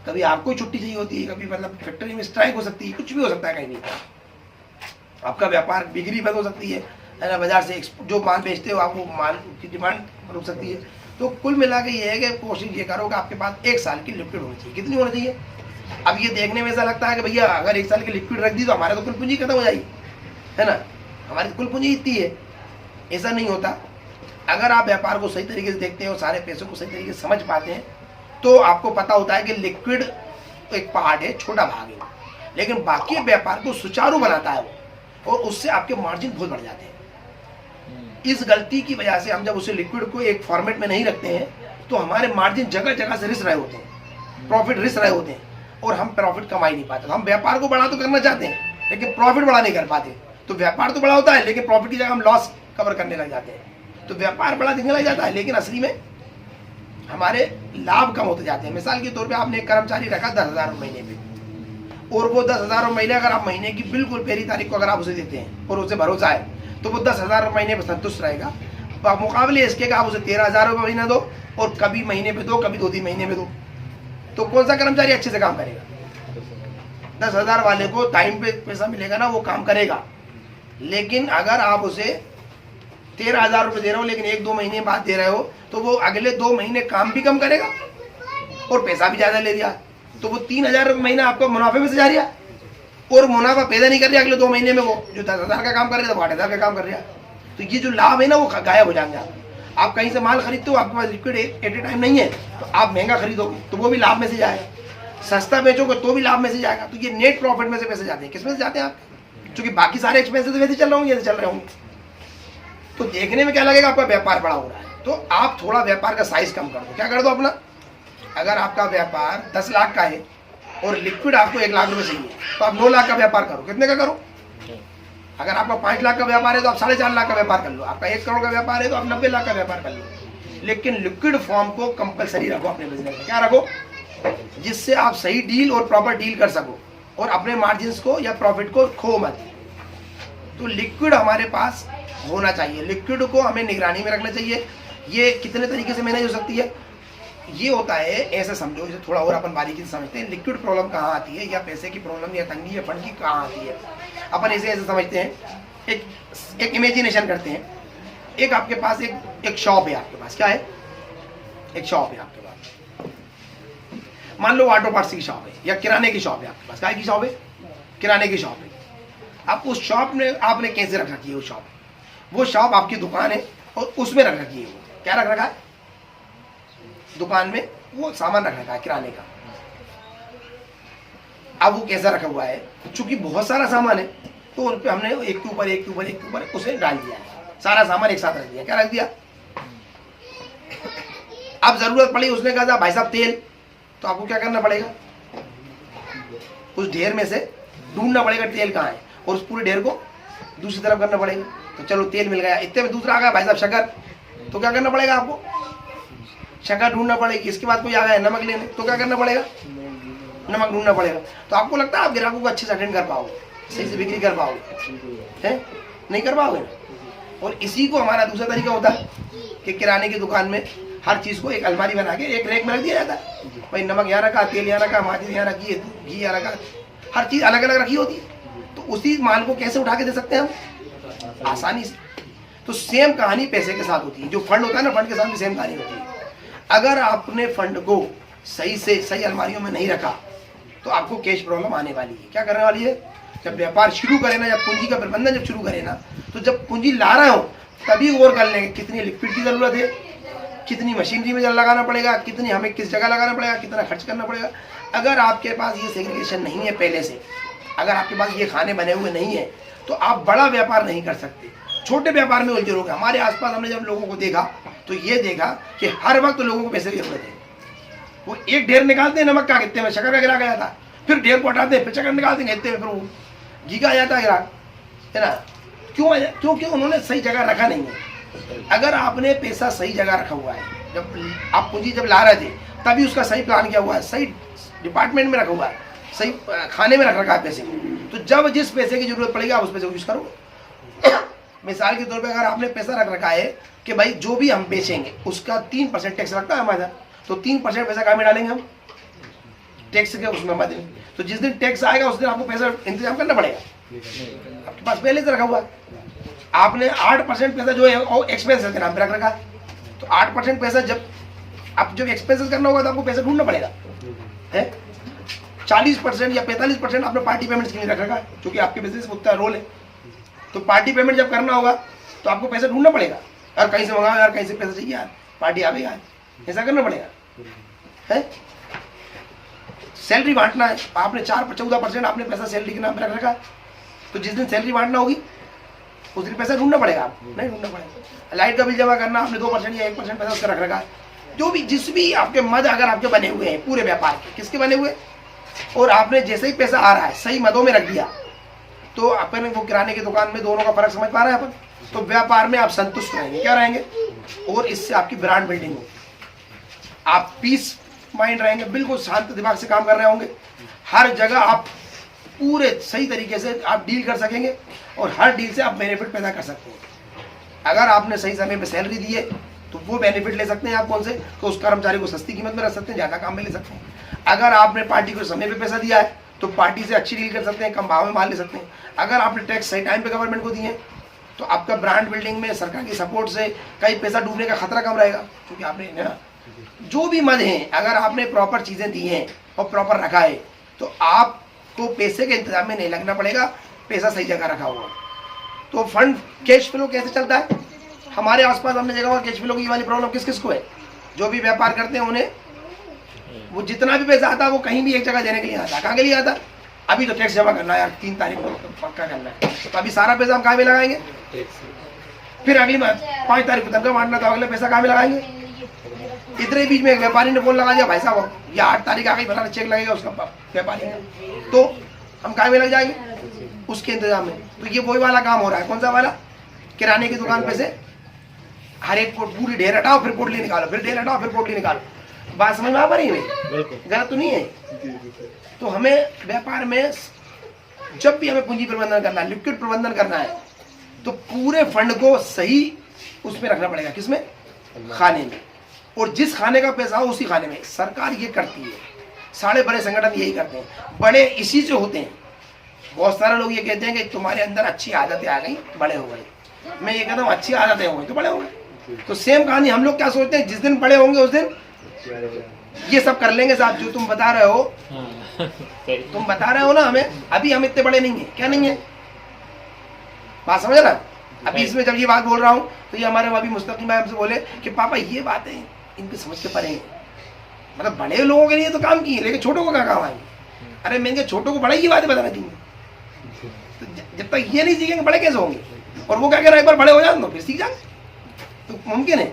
A: कभी आपको छुट्टी चाहिए होती है, कभी मतलब फैक्ट्री में स्ट्राइक हो सकती है, कुछ भी हो सकता है, कहीं भी आपका व्यापार बिक्री बंद हो सकती है ना, बाजार से जो माल बेचते हो आप वो माल की डिमांड रुक सकती है। तो कुल मिला के ये है कि कोशिश ये करो कि आपके पास 1 साल की लिक्विड होनी चाहिए। कितनी होनी चाहिए? अब ये देखने में ऐसा लगता है कि भैया अगर 1 साल की लिक्विड रख दी तो हमारा तो कुल पूंजी खत्म हो जाएगी, है ना, हमारी कुल पूंजी इतनी है। ऐसा नहीं होता। अगर आप व्यापार को सही तरीके से देखते हैं और सारे पैसों को सही तरीके से समझ पाते हैं, तो आपको पता होता है कि लिक्विड एक पार्ट है, छोटा भाग है, लेकिन बाकी व्यापार को सुचारू बनाता है वो, और उससे आपके मार्जिन बहुत बढ़ जाते हैं। इस गलती की वजह से हम जब उसे लिक्विड को एक फॉर्मेट में नहीं रखते हैं, तो हमारे मार्जिन जगह जगह से रिस रहे होते हैं, प्रॉफिट रिस रहे होते हैं, और हम प्रॉफिट कमा ही नहीं पाते। तो हम व्यापार को बड़ा तो करना चाहते हैं, लेकिन प्रॉफिट बड़ा नहीं कर पाते। तो व्यापार तो बड़ा होता है, लेकिन प्रॉफिट की जगह हम लॉस कवर करने लग जाते हैं। तो व्यापार बड़ा दिखने लग जाता है, लेकिन असली में हमारे लाभ कम होते जाते हैं। मिसाल के तौर पे आपने एक कर्मचारी रखा 10,000 महीने पे, और वो 10,000 महीने अगर आप महीने की बिल्कुल पहली तारीख को अगर आप उसे देते हैं और उसे भरोसा है, तो वो 10,000 महीने पे संतुष्ट रहेगा। मुकाबले इसके कि आप उसे 13,000 रुपये महीना दो, और कभी महीने पे दो, कभी 2-3 महीने में दो, तो कौन सा कर्मचारी अच्छे से काम करेगा? 10,000 वाले को टाइम पे पैसा मिलेगा ना, वो काम करेगा। लेकिन अगर आप उसे 13,000 रुपये दे रहे हो, लेकिन 1-2 महीने बाद दे रहे हो, तो वो अगले 2 महीने काम भी कम करेगा और पैसा भी ज्यादा ले दिया, तो वो 3,000 रुपये महीना आपको मुनाफे में से जा रहा, और मुनाफा पैदा नहीं कर रहा अगले 2 महीने में। वो जो 10,000 का काम कर रहा था वो 8,000 का काम कर रहा, तो ये जो लाभ है ना वो गायब हो जाएंगे। आप कहीं से माल खरीदते हो, आपके पास लिक्विड एट ए टाइम नहीं है, तो आप महंगा खरीदोगे तो वो भी लाभ में से जाएगा, सस्ता बेचोगे तो भी लाभ में से जाएगा। तो ये नेट प्रॉफिट में से पैसे जाते हैं। किस में से जाते हैं आप? क्योंकि बाकी सारे एक्सपेंसेस वैसे चल रहे होंगे जैसे चल रहे होंगे। तो देखने में क्या लगेगा, आपका व्यापार बड़ा हो रहा है, तो आप थोड़ा व्यापार का साइज कम कर दो। क्या कर दो अपना? अगर आपका व्यापार 10 लाख का है और लिक्विड आपको 1 लाख रुपए चाहिए, तो आप 9 लाख का व्यापार करो। कितने का करो? अगर आपका 5 लाख का व्यापार है तो आप 4.5 लाख का व्यापार कर लो। आपका 1 करोड़ का व्यापार है तो आप 90 लाख का व्यापार कर लो। लेकिन लिक्विड फॉर्म को कंपलसरी रखो अपने बिजनेस में। क्या रखो? जिससे आप सही डील और प्रॉपर डील कर सको और अपने मार्जिन को या प्रॉफिट को खो मत। तो लिक्विड हमारे पास होना चाहिए, लिक्विड को हमें निगरानी में रखना चाहिए। ये कितने तरीके से मैनेज हो सकती है? ये होता है, ऐसे समझो, इसे थोड़ा और अपन बारीकी से समझते हैं। लिक्विड प्रॉब्लम कहाँ आती है, या पैसे की प्रॉब्लम या तंगी या फंड की कहाँ आती है, अपन ऐसे समझते हैं। एक इमेजिनेशन करते हैं। एक आपके पास एक शॉप है, आपके पास क्या है? एक शॉप है आपके पास, मान लो ऑटो पार्ट्स की शॉप है या किराने की शॉप है आपके पास। क्या की शॉप है? किराने की शॉप है। आप उस शॉप में आपने कैसे रख रखी है? वो शॉप आपकी दुकान है और उसमें रख रखी है। वो क्या रख रखा है? दुकान में वो सामान रख रखा है किराने का। अब वो कैसा रखा हुआ है? चूंकि बहुत सारा सामान है, तो उन पे हमने एक के ऊपर एक के ऊपर एक के ऊपर उसे डाल दिया है, सारा सामान एक साथ रख दिया। क्या रख दिया? अब जरूरत पड़ी, उसने कहा भाई साहब तेल, तो आपको क्या करना पड़ेगा? उस ढेर में से ढूंढना पड़ेगा तेल कहाँ है, और उस पूरे ढेर को दूसरी तरफ करना पड़ेगा। तो चलो तेल मिल गया, इतने में दूसरा आ गया भाई साहब शक्कर, तो क्या करना पड़ेगा आपको? शक्कर ढूंढना पड़ेगी। इसके बाद कोई आ गया नमक लेने, तो क्या करना पड़ेगा? नमक ढूंढना पड़ेगा। तो आपको लगता है आप ग्राहकों को अच्छे से अटेंड कर पाओगे, सही से बिक्री कर पाओगे? है नहीं कर पाओगे। और इसी को हमारा दूसरा तरीका होता है कि किराने की दुकान में हर चीज़ को एक अलमारी बना के एक रैक में रख दिया जाता है। भाई नमक यहाँ रखा, तेल यहाँ रखा, माचिस यहाँ रखी है, घी यहाँ रखा, हर चीज़ अलग अलग रखी होती है। तो उसी माल को कैसे उठा के दे सकते हैं हम? आसानी से। तो सेम कहानी पैसे के साथ होती है। जो फंड होता है ना, फंड के साथ भी सेम कहानी होती है। अगर आपने फंड को सही से सही अलमारियों में नहीं रखा तो आपको कैश प्रॉब्लम आने वाली है। क्या करने वाली है? जब व्यापार शुरू करें ना, जब पूंजी का प्रबंधन जब शुरू करें ना, तो जब पूंजी ला रहे हो तभी गौर कर लेंगे कितनी लिक्विड की जरूरत है, कितनी मशीनरी में लगाना पड़ेगा, कितनी हमें किस जगह लगाना पड़ेगा, कितना खर्च करना पड़ेगा। अगर आपके पास ये सेग्रीगेशन नहीं है पहले से, अगर आपके पास ये खाने बने हुए नहीं है, तो आप बड़ा व्यापार नहीं कर सकते, छोटे व्यापार में उलझे रहोगे। हमारे आसपास हमने जब लोगों को देखा तो ये देखा कि हर वक्त लोगों को पैसे की जरूरत है। वो एक ढेर निकालते हैं नमक का, कितने में शक्कर का गिरा गया था, फिर ढेर को हटाते हैं, फिर शक्कर निकालते हैं, इतने में फिर वो घी का आ जाता है ग्राहक, है ना? क्यों? क्योंकि उन्होंने सही जगह रखा नहीं है। अगर आपने पैसा सही जगह रखा हुआ है, जब आप पूंजी जब ला रहे थे तभी उसका सही प्लान किया हुआ है, सही डिपार्टमेंट में रखा हुआ है, सही खाने में रख रखा है पैसे, तो जब जिस पैसे की जरूरत पड़ेगी आप उस पैसे को यूज करोगे। मिसाल के तौर पे अगर आपने पैसा रख रखा है कि भाई जो भी हम बेचेंगे उसका 3% टैक्स लगता है हमारा, तो 3% पैसा कहाँ में डालेंगे हम? टैक्स के उसमें मत। तो जिस दिन टैक्स आएगा उस दिन आपको पैसा इंतजाम करना पड़ेगा, आपके पास पहले से रखा हुआ है। आपने 8% पैसा जो है एक्सपेंसेस के नाम पे रख रखा है, तो 8% पैसा जब आप जब एक्सपेंसेस करना होगा तो आपको पैसा ढूंढना पड़ेगा, है? 40% या 45% आपने पार्टी पेमेंट्स के लिए रख रखा है, क्योंकि आपके बिजनेस में उतना रोल है। तो पार्टी पेमेंट जब करना होगा तो आपको पैसा ढूंढना पड़ेगा, यार कहीं से मंगाओ, यार कहीं से पैसा चाहिए, यार पार्टी आवे यार, ऐसा करना पड़ेगा, है? सैलरी बांटना है, आपने 14% आपने पैसा सैलरी के नाम पे रख रखा, तो जिस दिन सैलरी बांटना होगी उस दिन पैसा ढूंढना पड़ेगा, आपको नहीं ढूंढना पड़ेगा। लाइट का बिल जमा करना, आपने 2% या 1% पैसा उसका रख रखा है। जो भी जिस भी आपके मद अगर आपके बने हुए हैं पूरे व्यापार के, किसके बने हुए, और आपने जैसे ही पैसा आ रहा है सही मदों में रख दिया, तो अपन वो किराने की दुकान में दोनों का फर्क समझ पा रहे हैं अपन, तो व्यापार में आप संतुष्ट रहेंगे, क्या रहेंगे, और इससे आपकी ब्रांड बिल्डिंग होगी, आप पीस माइंड रहेंगे, बिल्कुल शांत दिमाग से काम कर रहे होंगे, हर जगह आप पूरे सही तरीके से आप डील कर सकेंगे और हर डील से आप बेनिफिट पैदा कर सकते हैं। अगर आपने सही समय पे सैलरी दी है तो वो बेनिफिट ले सकते हैं आप कौन से, तो उस कर्मचारी को सस्ती कीमत में रख सकते हैं, ज़्यादा काम में ले सकते हैं। अगर आपने पार्टी को समय पे पैसा दिया है तो पार्टी से अच्छी डील कर सकते हैं, कम भाव में माल ले सकते हैं। अगर आपने टैक्स सही टाइम पे गवर्नमेंट को दिए तो आपका ब्रांड बिल्डिंग में सरकार की सपोर्ट से कई पैसा डूबने का खतरा कम रहेगा, क्योंकि आपने ना जो भी मद हैं अगर आपने प्रॉपर चीज़ें दी हैं और प्रॉपर रखा है तो आपको पैसे के इंतजाम में नहीं लगना पड़ेगा, पैसा सही जगह रखा हुआ। तो फंड कैश फ्लो कैसे चलता है? हमारे आसपास हमने देखा हुआ कैश फ्लो की वाली प्रॉब्लम किस किस को है? जो भी व्यापार करते हैं उन्हें वो जितना भी पैसा आता है वो कहीं भी एक जगह देने के लिए आता है। कहाँ के लिए आता है? अभी तो टैक्स जमा करना है यार, 3 तारीख को पक्का करना है, तो अभी सारा पैसा हम कहाँ में लगाएंगे? फिर अगली 5 तारीख को तनख्वाह बांटना, तो अगले पैसा कहाँ में लगाएंगे? इतने बीच में एक व्यापारी ने फोन लगा दिया, भाई साहब या 8 तारीख आ गई, फलाना चेक लगेगा उसका व्यापारी का, तो हम कहाँ में लग जाएंगे? उसके इंतजाम में। तो ये वही वाला काम हो रहा है। कौन सा वाला? किराने की दुकान पे से हर एक पूरी ढेर हटाओ, फिर पोटली निकालो, फिर ढेर हटाओ, फिर पोटली निकालो। बात समझ में आ रही है? गलत तो नहीं है? तो हमें व्यापार में जब भी हमें पूंजी प्रबंधन करना है, लिक्विड प्रबंधन करना है, तो पूरे फंड को सही उसमें रखना पड़ेगा। किसमें? खाने में। और जिस खाने का पैसा हो उसी खाने में। सरकार ये करती है, सारे बड़े संगठन यही करते हैं, बड़े इसी से होते हैं। बहुत सारे लोग ये कहते हैं कि तुम्हारे अंदर अच्छी आदतें आ गई, बड़े हो गए। मैं ये कहता हूँ अच्छी आदतें हो गई तो बड़े हो गए। तो सेम कहानी हम लोग क्या सोचते हैं, जिस दिन बड़े होंगे उस दिन ये सब कर लेंगे साहब, जो तुम बता रहे हो। तुम बता रहे हो ना हमें, अभी हम इतने बड़े नहीं है। क्या नहीं है? बात समझ ना? अभी इसमें जब ये बात बोल रहा हूँ तो ये हमारे अभी मुस्तकीम भाई हमसे बोले कि पापा ये बातें इनकी समझ के परे हैं, मतलब बड़े लोगों के लिए तो काम की है, लेकिन छोटों को क्या काम आएंगे? अरे मैंने छोटों को बड़े की बातें बताना चाहिए। तो जब तक ये नहीं सीखेंगे बड़े कैसे होंगे? और वो क्या कह रहा है, एक बार बड़े हो जाए तो फिर सीख जाए, तो मुमकिन है?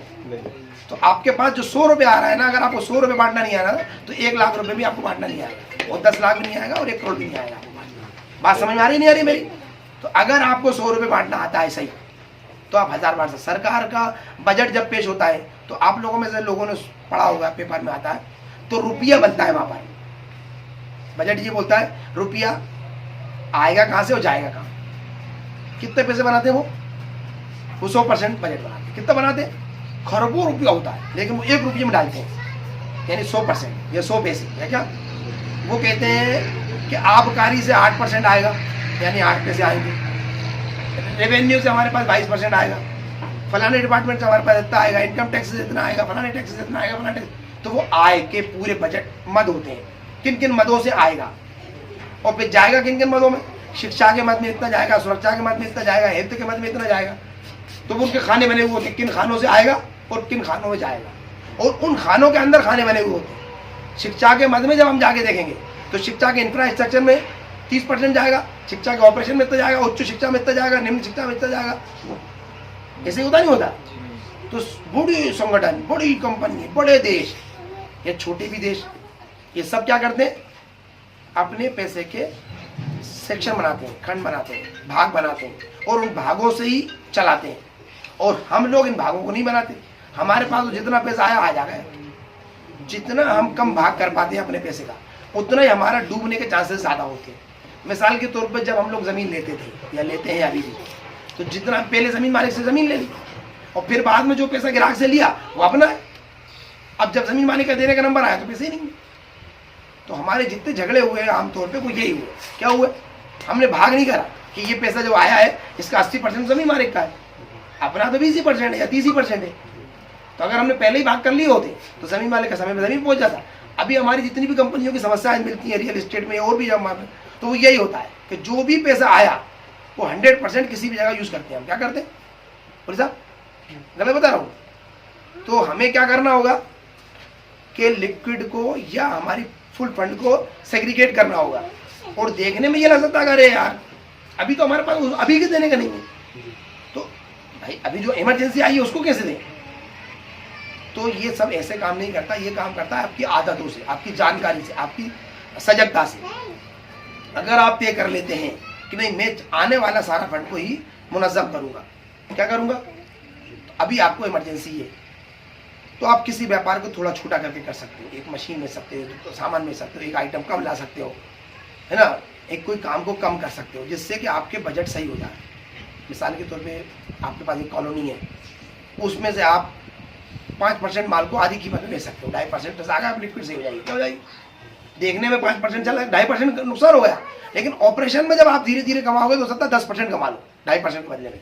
A: तो आपके पास जो 100 रुपये आ रहा है ना, अगर आपको 100 रुपये बांटना नहीं आ रहा तो 1 लाख रुपये भी आपको बांटना नहीं आएगा, और 10 लाख भी नहीं आएगा, और 1 करोड़ भी नहीं आएगा। बात समझ में आ रही नहीं आ रही मेरी? तो अगर आपको 100 रुपये बांटना आता है सही, तो आप 1000 बांट सकते। सरकार का बजट जब पेश होता है तो आप लोगों में से लोगों ने पढ़ा होगा, पेपर में आता है, तो रुपया बनता है वहां पर। बजट ये बोलता है रुपया आएगा कहां से और जाएगा कहां। कितने पैसे बनाते हैं वो 100% बजट बनाते हैं। कितना बनाते हैं? खरबों रुपया होता है, लेकिन वो 1 रुपये में डालते हैं, यानी 100% या 100 पैसे है क्या। वो कहते हैं कि आबकारी से 8% आएगा, यानी 8 पैसे आएंगे। रेवेन्यू से हमारे पास 22% आएगा, फलाने डिपार्टमेंट से हमारे पास इतना आएगा, इनकम टैक्स से इतना आएगा, फलाने टैक्स से इतना आएगा, फलाने टैक्स। तो वो आय के पूरे बजट मद होते हैं, किन किन मदों से आएगा और फिर जाएगा किन किन मदों में। शिक्षा के मद में इतना जाएगा, सुरक्षा के मद में इतना जाएगा, हेल्थ के मद में इतना जाएगा। तो वो उनके खाने बने हुए होते हैं, किन खानों से आएगा और किन खानों में जाएगा, और उन खानों के अंदर खाने बने हुए होते हैं। शिक्षा के मद में जब हम जाके देखेंगे तो शिक्षा के इंफ्रास्ट्रक्चर में 30% जाएगा, शिक्षा के ऑपरेशन में इतना जाएगा, उच्च शिक्षा में इतना जाएगा, निम्न शिक्षा में इतना जाएगा। ऐसे होता नहीं होता। तो बड़ी संगठन, बड़ी कंपनी, बड़े देश या छोटे भी देश, ये सब क्या करते हैं? अपने पैसे के सेक्शन बनाते हैं, खंड बनाते हैं, भाग बनाते हैं और उन भागों से ही चलाते हैं। और हम लोग इन भागों को नहीं बनाते। हमारे पास तो जितना पैसा आया आ जाएगा, जितना हम कम भाग कर पाते हैं अपने पैसे का, उतना ही हमारा डूबने के चांसेस ज़्यादा होते हैं। मिसाल के तौर पर जब हम लोग ज़मीन लेते थे या लेते हैं अभी भी, तो जितना पहले ज़मीन मालिक से ज़मीन ले ली और फिर बाद में जो पैसा ग्राहक से लिया वो अपना है। अब जब ज़मीन मालिक का देने का नंबर आया तो पैसे ही नहीं। तो हमारे जितने झगड़े हुए आमतौर पर वो यही हुए, क्या हुए? हमने भाग नहीं करा कि ये पैसा जो आया है इसका 80% ज़मीन मालिक का है, अपना तो 20% है या 30% है। तो अगर हमने पहले ही भाग कर लिए होते तो ज़मीन मालिक का समय पर ज़मीन पहुंच जाता। अभी हमारी जितनी भी कंपनियों की समस्याएं मिलती हैं रियल एस्टेट में और भी जब तो वो यही होता है कि जो भी पैसा आया वो 100% किसी भी जगह यूज़ करते हैं। हम क्या करते हैं बोले साहब, गलत बता रहा हूँ? तो हमें क्या करना होगा कि लिक्विड को या हमारी फुल फंड को सेग्रीगेट करना होगा। और देखने में ये लग सकता है अरे यार अभी तो हमारे पास अभी के देने का नहीं है, तो भाई अभी जो इमरजेंसी आई है उसको कैसे दें? तो ये सब ऐसे काम नहीं करता। ये काम करता है आपकी आदतों से, आपकी जानकारी से, आपकी सजगता से। अगर आप तय कर लेते हैं कि नहीं मैं आने वाला सारा फंड को ही मुनज़्ज़म करूंगा, क्या करूंगा, अभी आपको इमरजेंसी है तो आप किसी व्यापार को थोड़ा छोटा करके कर सकते हो। एक मशीन में सकते हो, सामान में सकते हो, एक आइटम कम ला सकते हो, है ना, एक कोई काम को कम कर सकते हो जिससे कि आपके बजट सही हो जाए। मिसाल के तौर पे आपके पास एक कॉलोनी है, उसमें से आप 5% माल को आधी कीमत में ले सकते हो, 2.5% आगे आप लिक्विड से हो जाएगी। क्या हो जाएगी? देखने में 5% चला, 2.5% नुकसान हो गया, लेकिन ऑपरेशन में जब आप धीरे धीरे कमाओगे तो सकता है 10% कमा लो 2.5% के बदले में।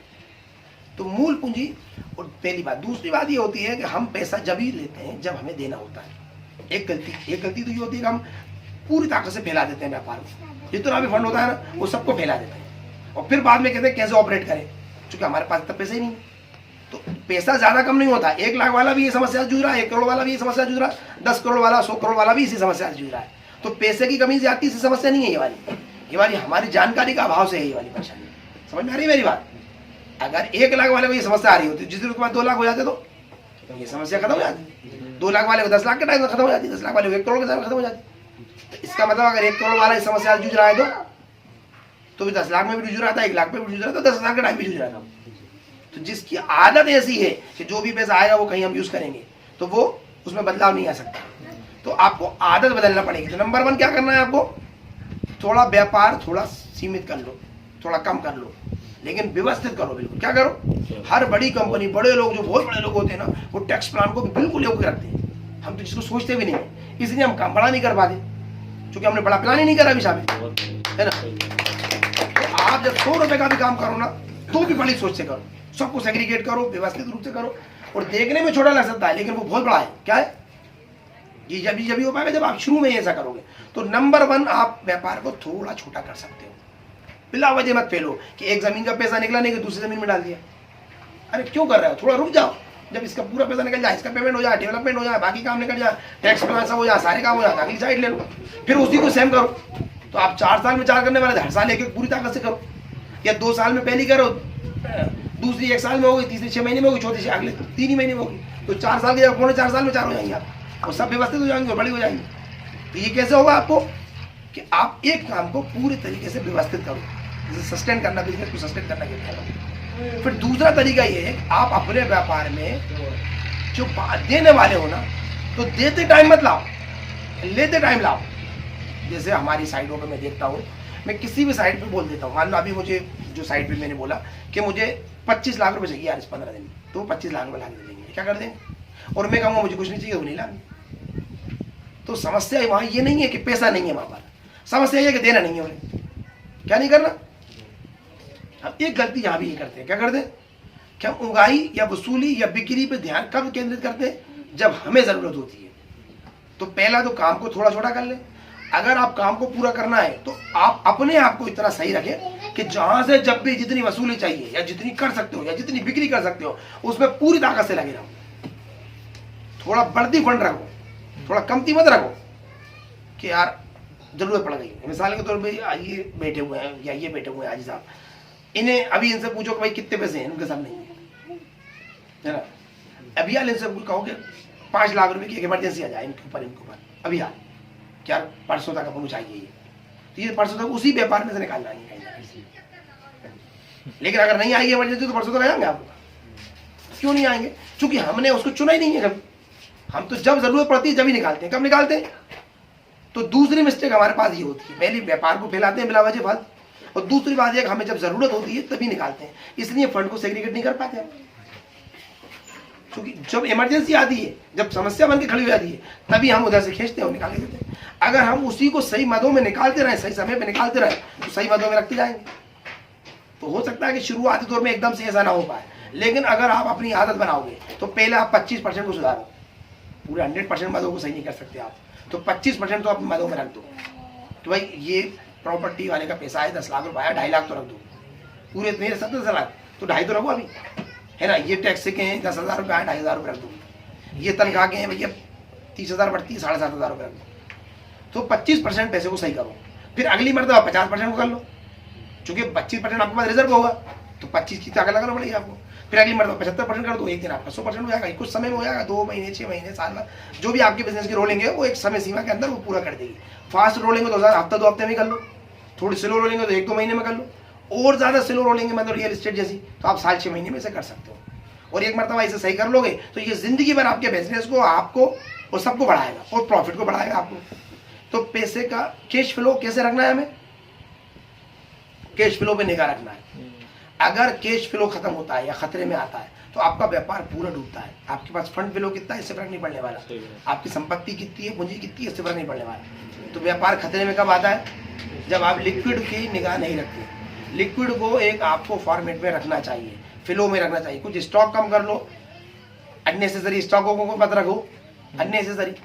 A: तो मूल पूंजी और पहली बात। दूसरी बात ये होती है कि हम पैसा जब ही लेते हैं जब हमें देना होता है। एक गलती तो ये होती है कि हम पूरी ताकत से फैला देते हैं व्यापार में, जितना भी फंड होता है ना वो सबको फैला देते हैं और फिर बाद में कहते हैं कैसे ऑपरेट करें, क्योंकि हमारे पास इतना पैसे ही नहीं। तो पैसा ज्यादा कम नहीं होता। 1 लाख वाला भी ये समस्या से जूझ रहा है, 1 करोड़ वाला भी ये समस्या जूझ रहा है, 10 करोड़ वाला, 100 करोड़ वाला भी इसी समस्या से जूझ रहा है। तो पैसे की कमी से आती सी समस्या नहीं है ये वाली हमारी जानकारी का अभाव से है ये वाली परेशानी। समझ में आ रही है मेरी बात? अगर 1 लाख वाले को ये समस्या आ रही होती, जिस दिन उसके बाद 2 लाख हो जाते तो ये समस्या खत्म हो जाती। 2 लाख वाले को 10 लाख के टाइम में खत्म हो जाती, 10 लाख वाले को 1 करोड़ के टाइम में खत्म हो जाती। तो इसका मतलब अगर 1 करोड़ वाला इस समस्या से जूझ रहा है तो भी 10 लाख में भी जूझ रहा था, 1 लाख में भी जूझ रहा था, 10 लाख के टाइम भी जूझ रहा था। तो जिसकी आदत ऐसी है कि जो भी पैसा आएगा वो कहीं हम यूज करेंगे तो वो उसमें बदलाव नहीं आ सकता। तो आपको आदत बदलना पड़ेगी। तो नंबर 1 क्या करना है आपको? थोड़ा व्यापार थोड़ा सीमित कर लो, थोड़ा कम कर लो, लेकिन व्यवस्थित करो। बिल्कुल क्या करो? हर बड़ी कंपनी, बड़े लोग, जो बहुत बड़े लोग होते हैं ना, वो टैक्स प्लान को बिल्कुल योग्य रखते हैं। हम तो जिसको सोचते भी नहीं है, इसलिए हम काम बड़ा नहीं कर पाते, क्योंकि हमने बड़ा प्लान ही नहीं करा अभी साहब, है ना। तो आप जब 100 रुपए का भी काम करो ना तो भी बड़ी सोच से करो, सबको सेग्रीगेट करो, व्यवस्थित रूप से करो। और देखने में छोटा लग सकता है लेकिन वो बहुत बड़ा है। क्या है ये? जब हो पाएगा जब आप शुरू में ऐसा करोगे। तो नंबर 1 आप व्यापार को थोड़ा छोटा कर सकते हो। बिला वजह मत फैलो कि एक जमीन का पैसा निकला नहीं कि दूसरी जमीन में डाल दिया। अरे क्यों कर रहे हो? थोड़ा रुक जाओ, जब इसका पूरा पैसा निकल जाए, इसका पेमेंट हो जाए, डेवलपमेंट हो जाए, बाकी काम निकल जाए, टैक्स प्लान सब हो जाए, सारे काम हो जाए, अगली साइड ले लो, फिर उसी को सेम करो। तो आप 4 साल में 4 करने वाले हर साल एक पूरी ताकत से करो, या 2 साल में पहली करो, दूसरी 1 साल में होगी, तीसरी 6 महीने में होगी, चौथी अगले 3 ही महीने में होगी। तो 4 साल के जब 4.5 साल में 4 हो जाएंगे आप, और सब व्यवस्थित हो जाएंगे और बड़ी हो जाएंगी। तो ये कैसे होगा आपको कि आप एक काम को पूरी तरीके से व्यवस्थित करो। जैसे सस्टेन करना, बिजनेस को सस्टेन करना कहते हैं, फिर दूसरा तरीका ये है कि आप अपने व्यापार में जो देने वाले हो ना, तो देते टाइम मत लाओ, लेते टाइम लाओ। जैसे हमारी साइडों पे मैं देखता हूँ, मैं किसी भी साइड पे बोल देता हूँ, मान लो अभी मुझे जो साइड पे मैंने बोला कि मुझे 25 लाख रुपए चाहिए यार इस 15 दिन में, तो 25 लाख रुपए ला के देंगे, क्या कर देंगे? और मैं कहूँगा मुझे कुछ नहीं चाहिए, वो नहीं लाएंगे। तो समस्या वहाँ ये नहीं है कि पैसा नहीं है वहाँ पर, समस्या ये है कि देना नहीं है उन्हें। क्या नहीं करना? हम एक गलती यहाँ भी ये करते हैं, क्या करते हैं कि हम उगाही या वसूली या बिक्री पे ध्यान कब केंद्रित करते हैं? जब हमें जरूरत होती है। तो पहला तो काम को थोड़ा छोटा कर ले। अगर आप काम को पूरा करना है तो आप अपने आप को इतना सही रखें कि जहां से जब भी जितनी वसूली चाहिए या जितनी कर सकते हो या जितनी बिक्री कर सकते हो उसमें पूरी ताकत से लगे रहो। थोड़ा बढ़ती फंड रखो, थोड़ा कमती मत रखो कि यार जरूरत पड़ गई। मिसाल के तौर पर ये बैठे हुए हैं या ये बैठे हुए हैं हाजी साहब, इन्हें अभी इनसे पूछो कि भाई कितने पैसे हैं, उनके साथ नहीं है ना। अभी यार इनसे कहोगे 5 लाख रुपए की एक इमरजेंसी आ जाए इनके ऊपर अभी यार क्या परसों तक अपन चाहिए ये, तो ये परसों तक उसी व्यापार में से निकाल लाएंगे कहीं ना कहीं। लेकिन अगर नहीं आएगी इमरजेंसी तो परसों तक आएंगे आपको, क्यों नहीं आएंगे? क्योंकि हमने उसको चुना ही नहीं है कभी। हम तो जब जरूरत पड़ती है जब ही निकालते हैं। कब निकालते हैं? तो दूसरी मिस्टेक हमारे पास ये होती है, पहली व्यापार को फैलाते हैं बिला वजह फालतू, और दूसरी बात यह कि हमें जब जरूरत होती है तभी निकालते हैं, इसलिए फंड को सेग्रीगेट नहीं कर पाते हैं। क्योंकि जब इमरजेंसी आती है, जब समस्या बन के खड़ी हो जाती है, तभी हम उधर से खींचते हैं और निकाल देते हैं। अगर हम उसी को सही मदों में निकालते रहे, सही समय पे निकालते रहे, तो सही मदों में रखते जाएंगे। तो हो सकता है कि शुरुआती दौर में एकदम से ऐसा ना हो पाए, लेकिन अगर आप अपनी आदत बनाओगे तो पहले आप 25% को सुधारो। पूरे 100% मदों को सही नहीं कर सकते आप, तो 25% तो अपनी मदों में रख दो कि भाई ये प्रॉपर्टी वाले का पैसा है 10 लाख रुपया आया, 2.5 लाख तो रख दो। पूरे मेरे 70 लाख तो 2.5 तो रखो अभी, है ना। ये टैक्स के हैं 10,000 रुपये, 2,500 रुपये रख दो। ये तनख्वाह के हैं भैया 30,000 बढ़ती है, 7,500 रुपये रख दो। तो 25% पैसे को सही करो, फिर अगली मरतबा 50% को कर लो। चूंकि 25% आपके पास रिजर्व होगा तो 25 की ताकत लगाना पड़ेगी आपको। फिर अगली मरतबा 75% कर दो, एक दिन आपका 100% हो जाएगा। कुछ समय में हो जाएगा, 2 महीने, 6 महीने, साल, जो भी आपके बिजनेस की रोलिंग है वो एक समय सीमा के अंदर वो पूरा कर देगी। फास्ट रोलिंग तो हफ्ता 2 हफ्ते में कर लो, थोड़ी स्लो रोलिंग तो 1-2 महीने में कर लो, और ज्यादा स्लो रोलिंग मतलब रियल एस्टेट जैसी तो आप 6 महीने में से कर सकते हो। और एक मरतबा इसे सही कर लोगे तो ये जिंदगी भर आपके बिजनेस को, आपको और सबको बढ़ाएगा और प्रॉफिट को बढ़ाएगा आपको। तो पैसे का कैश फ्लो कैसे रखना है? हमें कैश फ्लो पे निगाह रखना है। अगर कैश फ्लो खत्म होता है या खतरे में आता है तो आपका व्यापार पूरा डूबता है। आपके पास फंड फ्लो कितना है इससे फर्क नहीं पड़ने वाला, आपकी संपत्ति कितनी है, पूंजी कितनी है इससे फर्क नहीं पड़ने वाला। तो व्यापार खतरे में कब आता है? जब आप लिक्विड की निगाह नहीं रखते। लिक्विड को एक आपको फॉर्मेट में रखना चाहिए, फ्लो में रखना चाहिए। कुछ स्टॉक कम कर लो, अननेसेसरी स्टॉकों को मत रखो, अननेसेसरी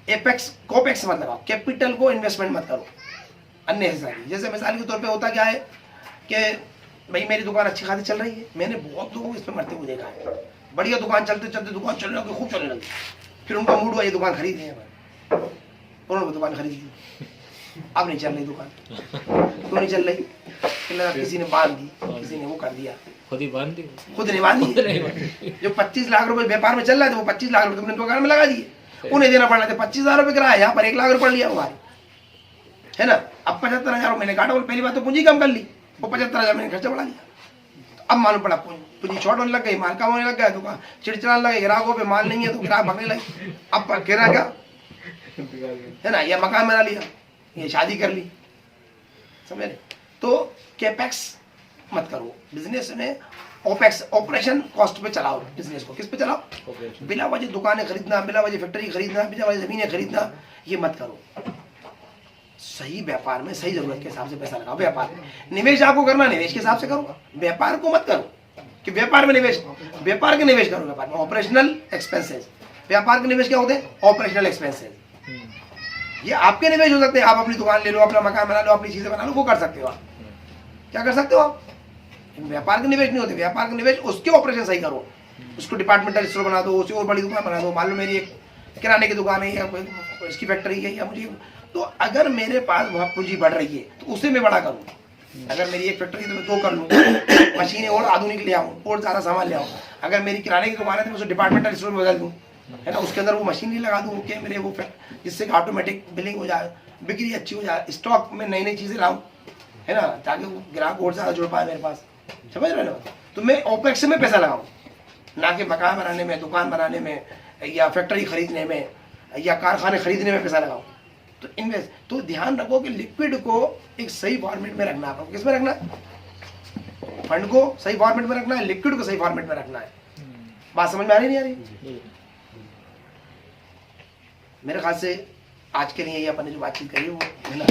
A: एपेक्स कोपेक्स मत लगाओ, कैपिटल को इन्वेस्टमेंट मत करो अननेसेसरी। जैसे मिसाल के तौर पे होता क्या है कि भाई मेरी दुकान अच्छी खासी चल रही है, मैंने बहुत लोगों को इस पर मरते हुए देखा है। बढ़िया दुकान चलते चलते दुकान चलने लगी, खूब चलने लगी, फिर उनका मूड हुआ ये दुकान खरीदे हैं, उन्होंने दुकान खरीद ली। अब नहीं चल रही दुकान, क्यों नहीं चल रही? किसी ने बांध दी, किसी ने वो कर दिया,
B: खुद ही बांध दी,
A: खुद नहीं बांधी। जो 25 लाख रुपए व्यापार में चल रहा था वो 25 लाख रुपए अपने दुकान में लगा दिए, उन्हें देना पड़ रहा था 25,000 रुपए किराया, यहाँ पर 1 लाख रुपए पड़ लिया हमारे, है ना। अब 75,000 मैंने काटा, और पहली बात तो पूंजी कम कर ली, वो 75,000 मैंने खर्चा बढ़ा लिया। अब मालूम पड़ा पूंजी शॉर्ट होने लग गई, माल कम होने लग गया, दुकान चिड़चिड़ाने लगे, ग्राहकों पे माल नहीं है तो ग्राहक भागने लगे। अब गिरा क्या, है ना, या मकान बना लिया, ये शादी कर ली, समझ रहे। तो कैपेक्स मत करो बिजनेस में, ओपेक्स ऑपरेशन कॉस्ट पे चलाओ बिजनेस को। किस पे चलाओ? बिना वजह दुकानें खरीदना, बिना वजह फैक्ट्री खरीदना, बिना वजह जमीनें खरीदना, ये मत करो। सही व्यापार में सही जरूरत के हिसाब से पैसा लगाओ। व्यापार निवेश आपको करना, निवेश के हिसाब से करो, व्यापार को मत करो कि व्यापार में निवेश, व्यापार के निवेश करो। व्यापार में ऑपरेशनल एक्सपेंसेस, व्यापार के निवेश क्या होते हैं? Operational expenses. ये आपके निवेश हो सकते हैं, आप अपनी दुकान ले लो, अपना मकान बना लो, अपनी चीजें बना लो, वो कर सकते हो आप। क्या कर सकते हो आप? व्यापार के निवेश नहीं होते। व्यापार के निवेश उसके ऑपरेशन सही करो, उसको डिपार्टमेंटल स्टोर बना दो, उसी और बड़ी दुकान बना दो। मान लो मेरी एक किराने की दुकान है या इसकी फैक्ट्री है, या मुझे तो अगर मेरे पास वहाँ पूंजी बढ़ रही है तो उसे मैं बड़ा करूँ। अगर मेरी एक फैक्ट्री है तो मैं 2 कर लूँ, मशीनें और आधुनिक ले आऊँ और ज़्यादा सामान ले आऊँ। अगर मेरी किराने की दुकान है तो मैं उसे डिपार्टमेंटल स्टोर में बदल दूँ, है ना, उसके अंदर वो मशीनरी लगा दूँ कि मेरे वो जिससे कि ऑटोमेटिक बिलिंग हो जाए, बिक्री अच्छी हो जाए, स्टॉक में नई नई चीज़ें लाऊँ, है ना, ताकि वो ग्राहक और ज़्यादा जुड़ पाए मेरे पास। समझ रहे हो? तो मैं ओपेक्स में पैसा लगाऊं, ना कि मकान बनाने में, दुकान बनाने में, या फैक्ट्री खरीदने में, या कारखाने खरीदने में पैसा लगाऊं। तो इन्वेस्ट, तो ध्यान रखो कि लिक्विड को एक सही फॉर्मेट में रखना है। किस में रखना है? फंड को सही फॉर्मेट में रखना है, लिक्विड को सही फॉर्मेट में रखना है। बात समझ में आ रही नहीं आ रही? मेरे ख्याल से आज के लिए ये अपन ने जो बातचीत करी वो है ना।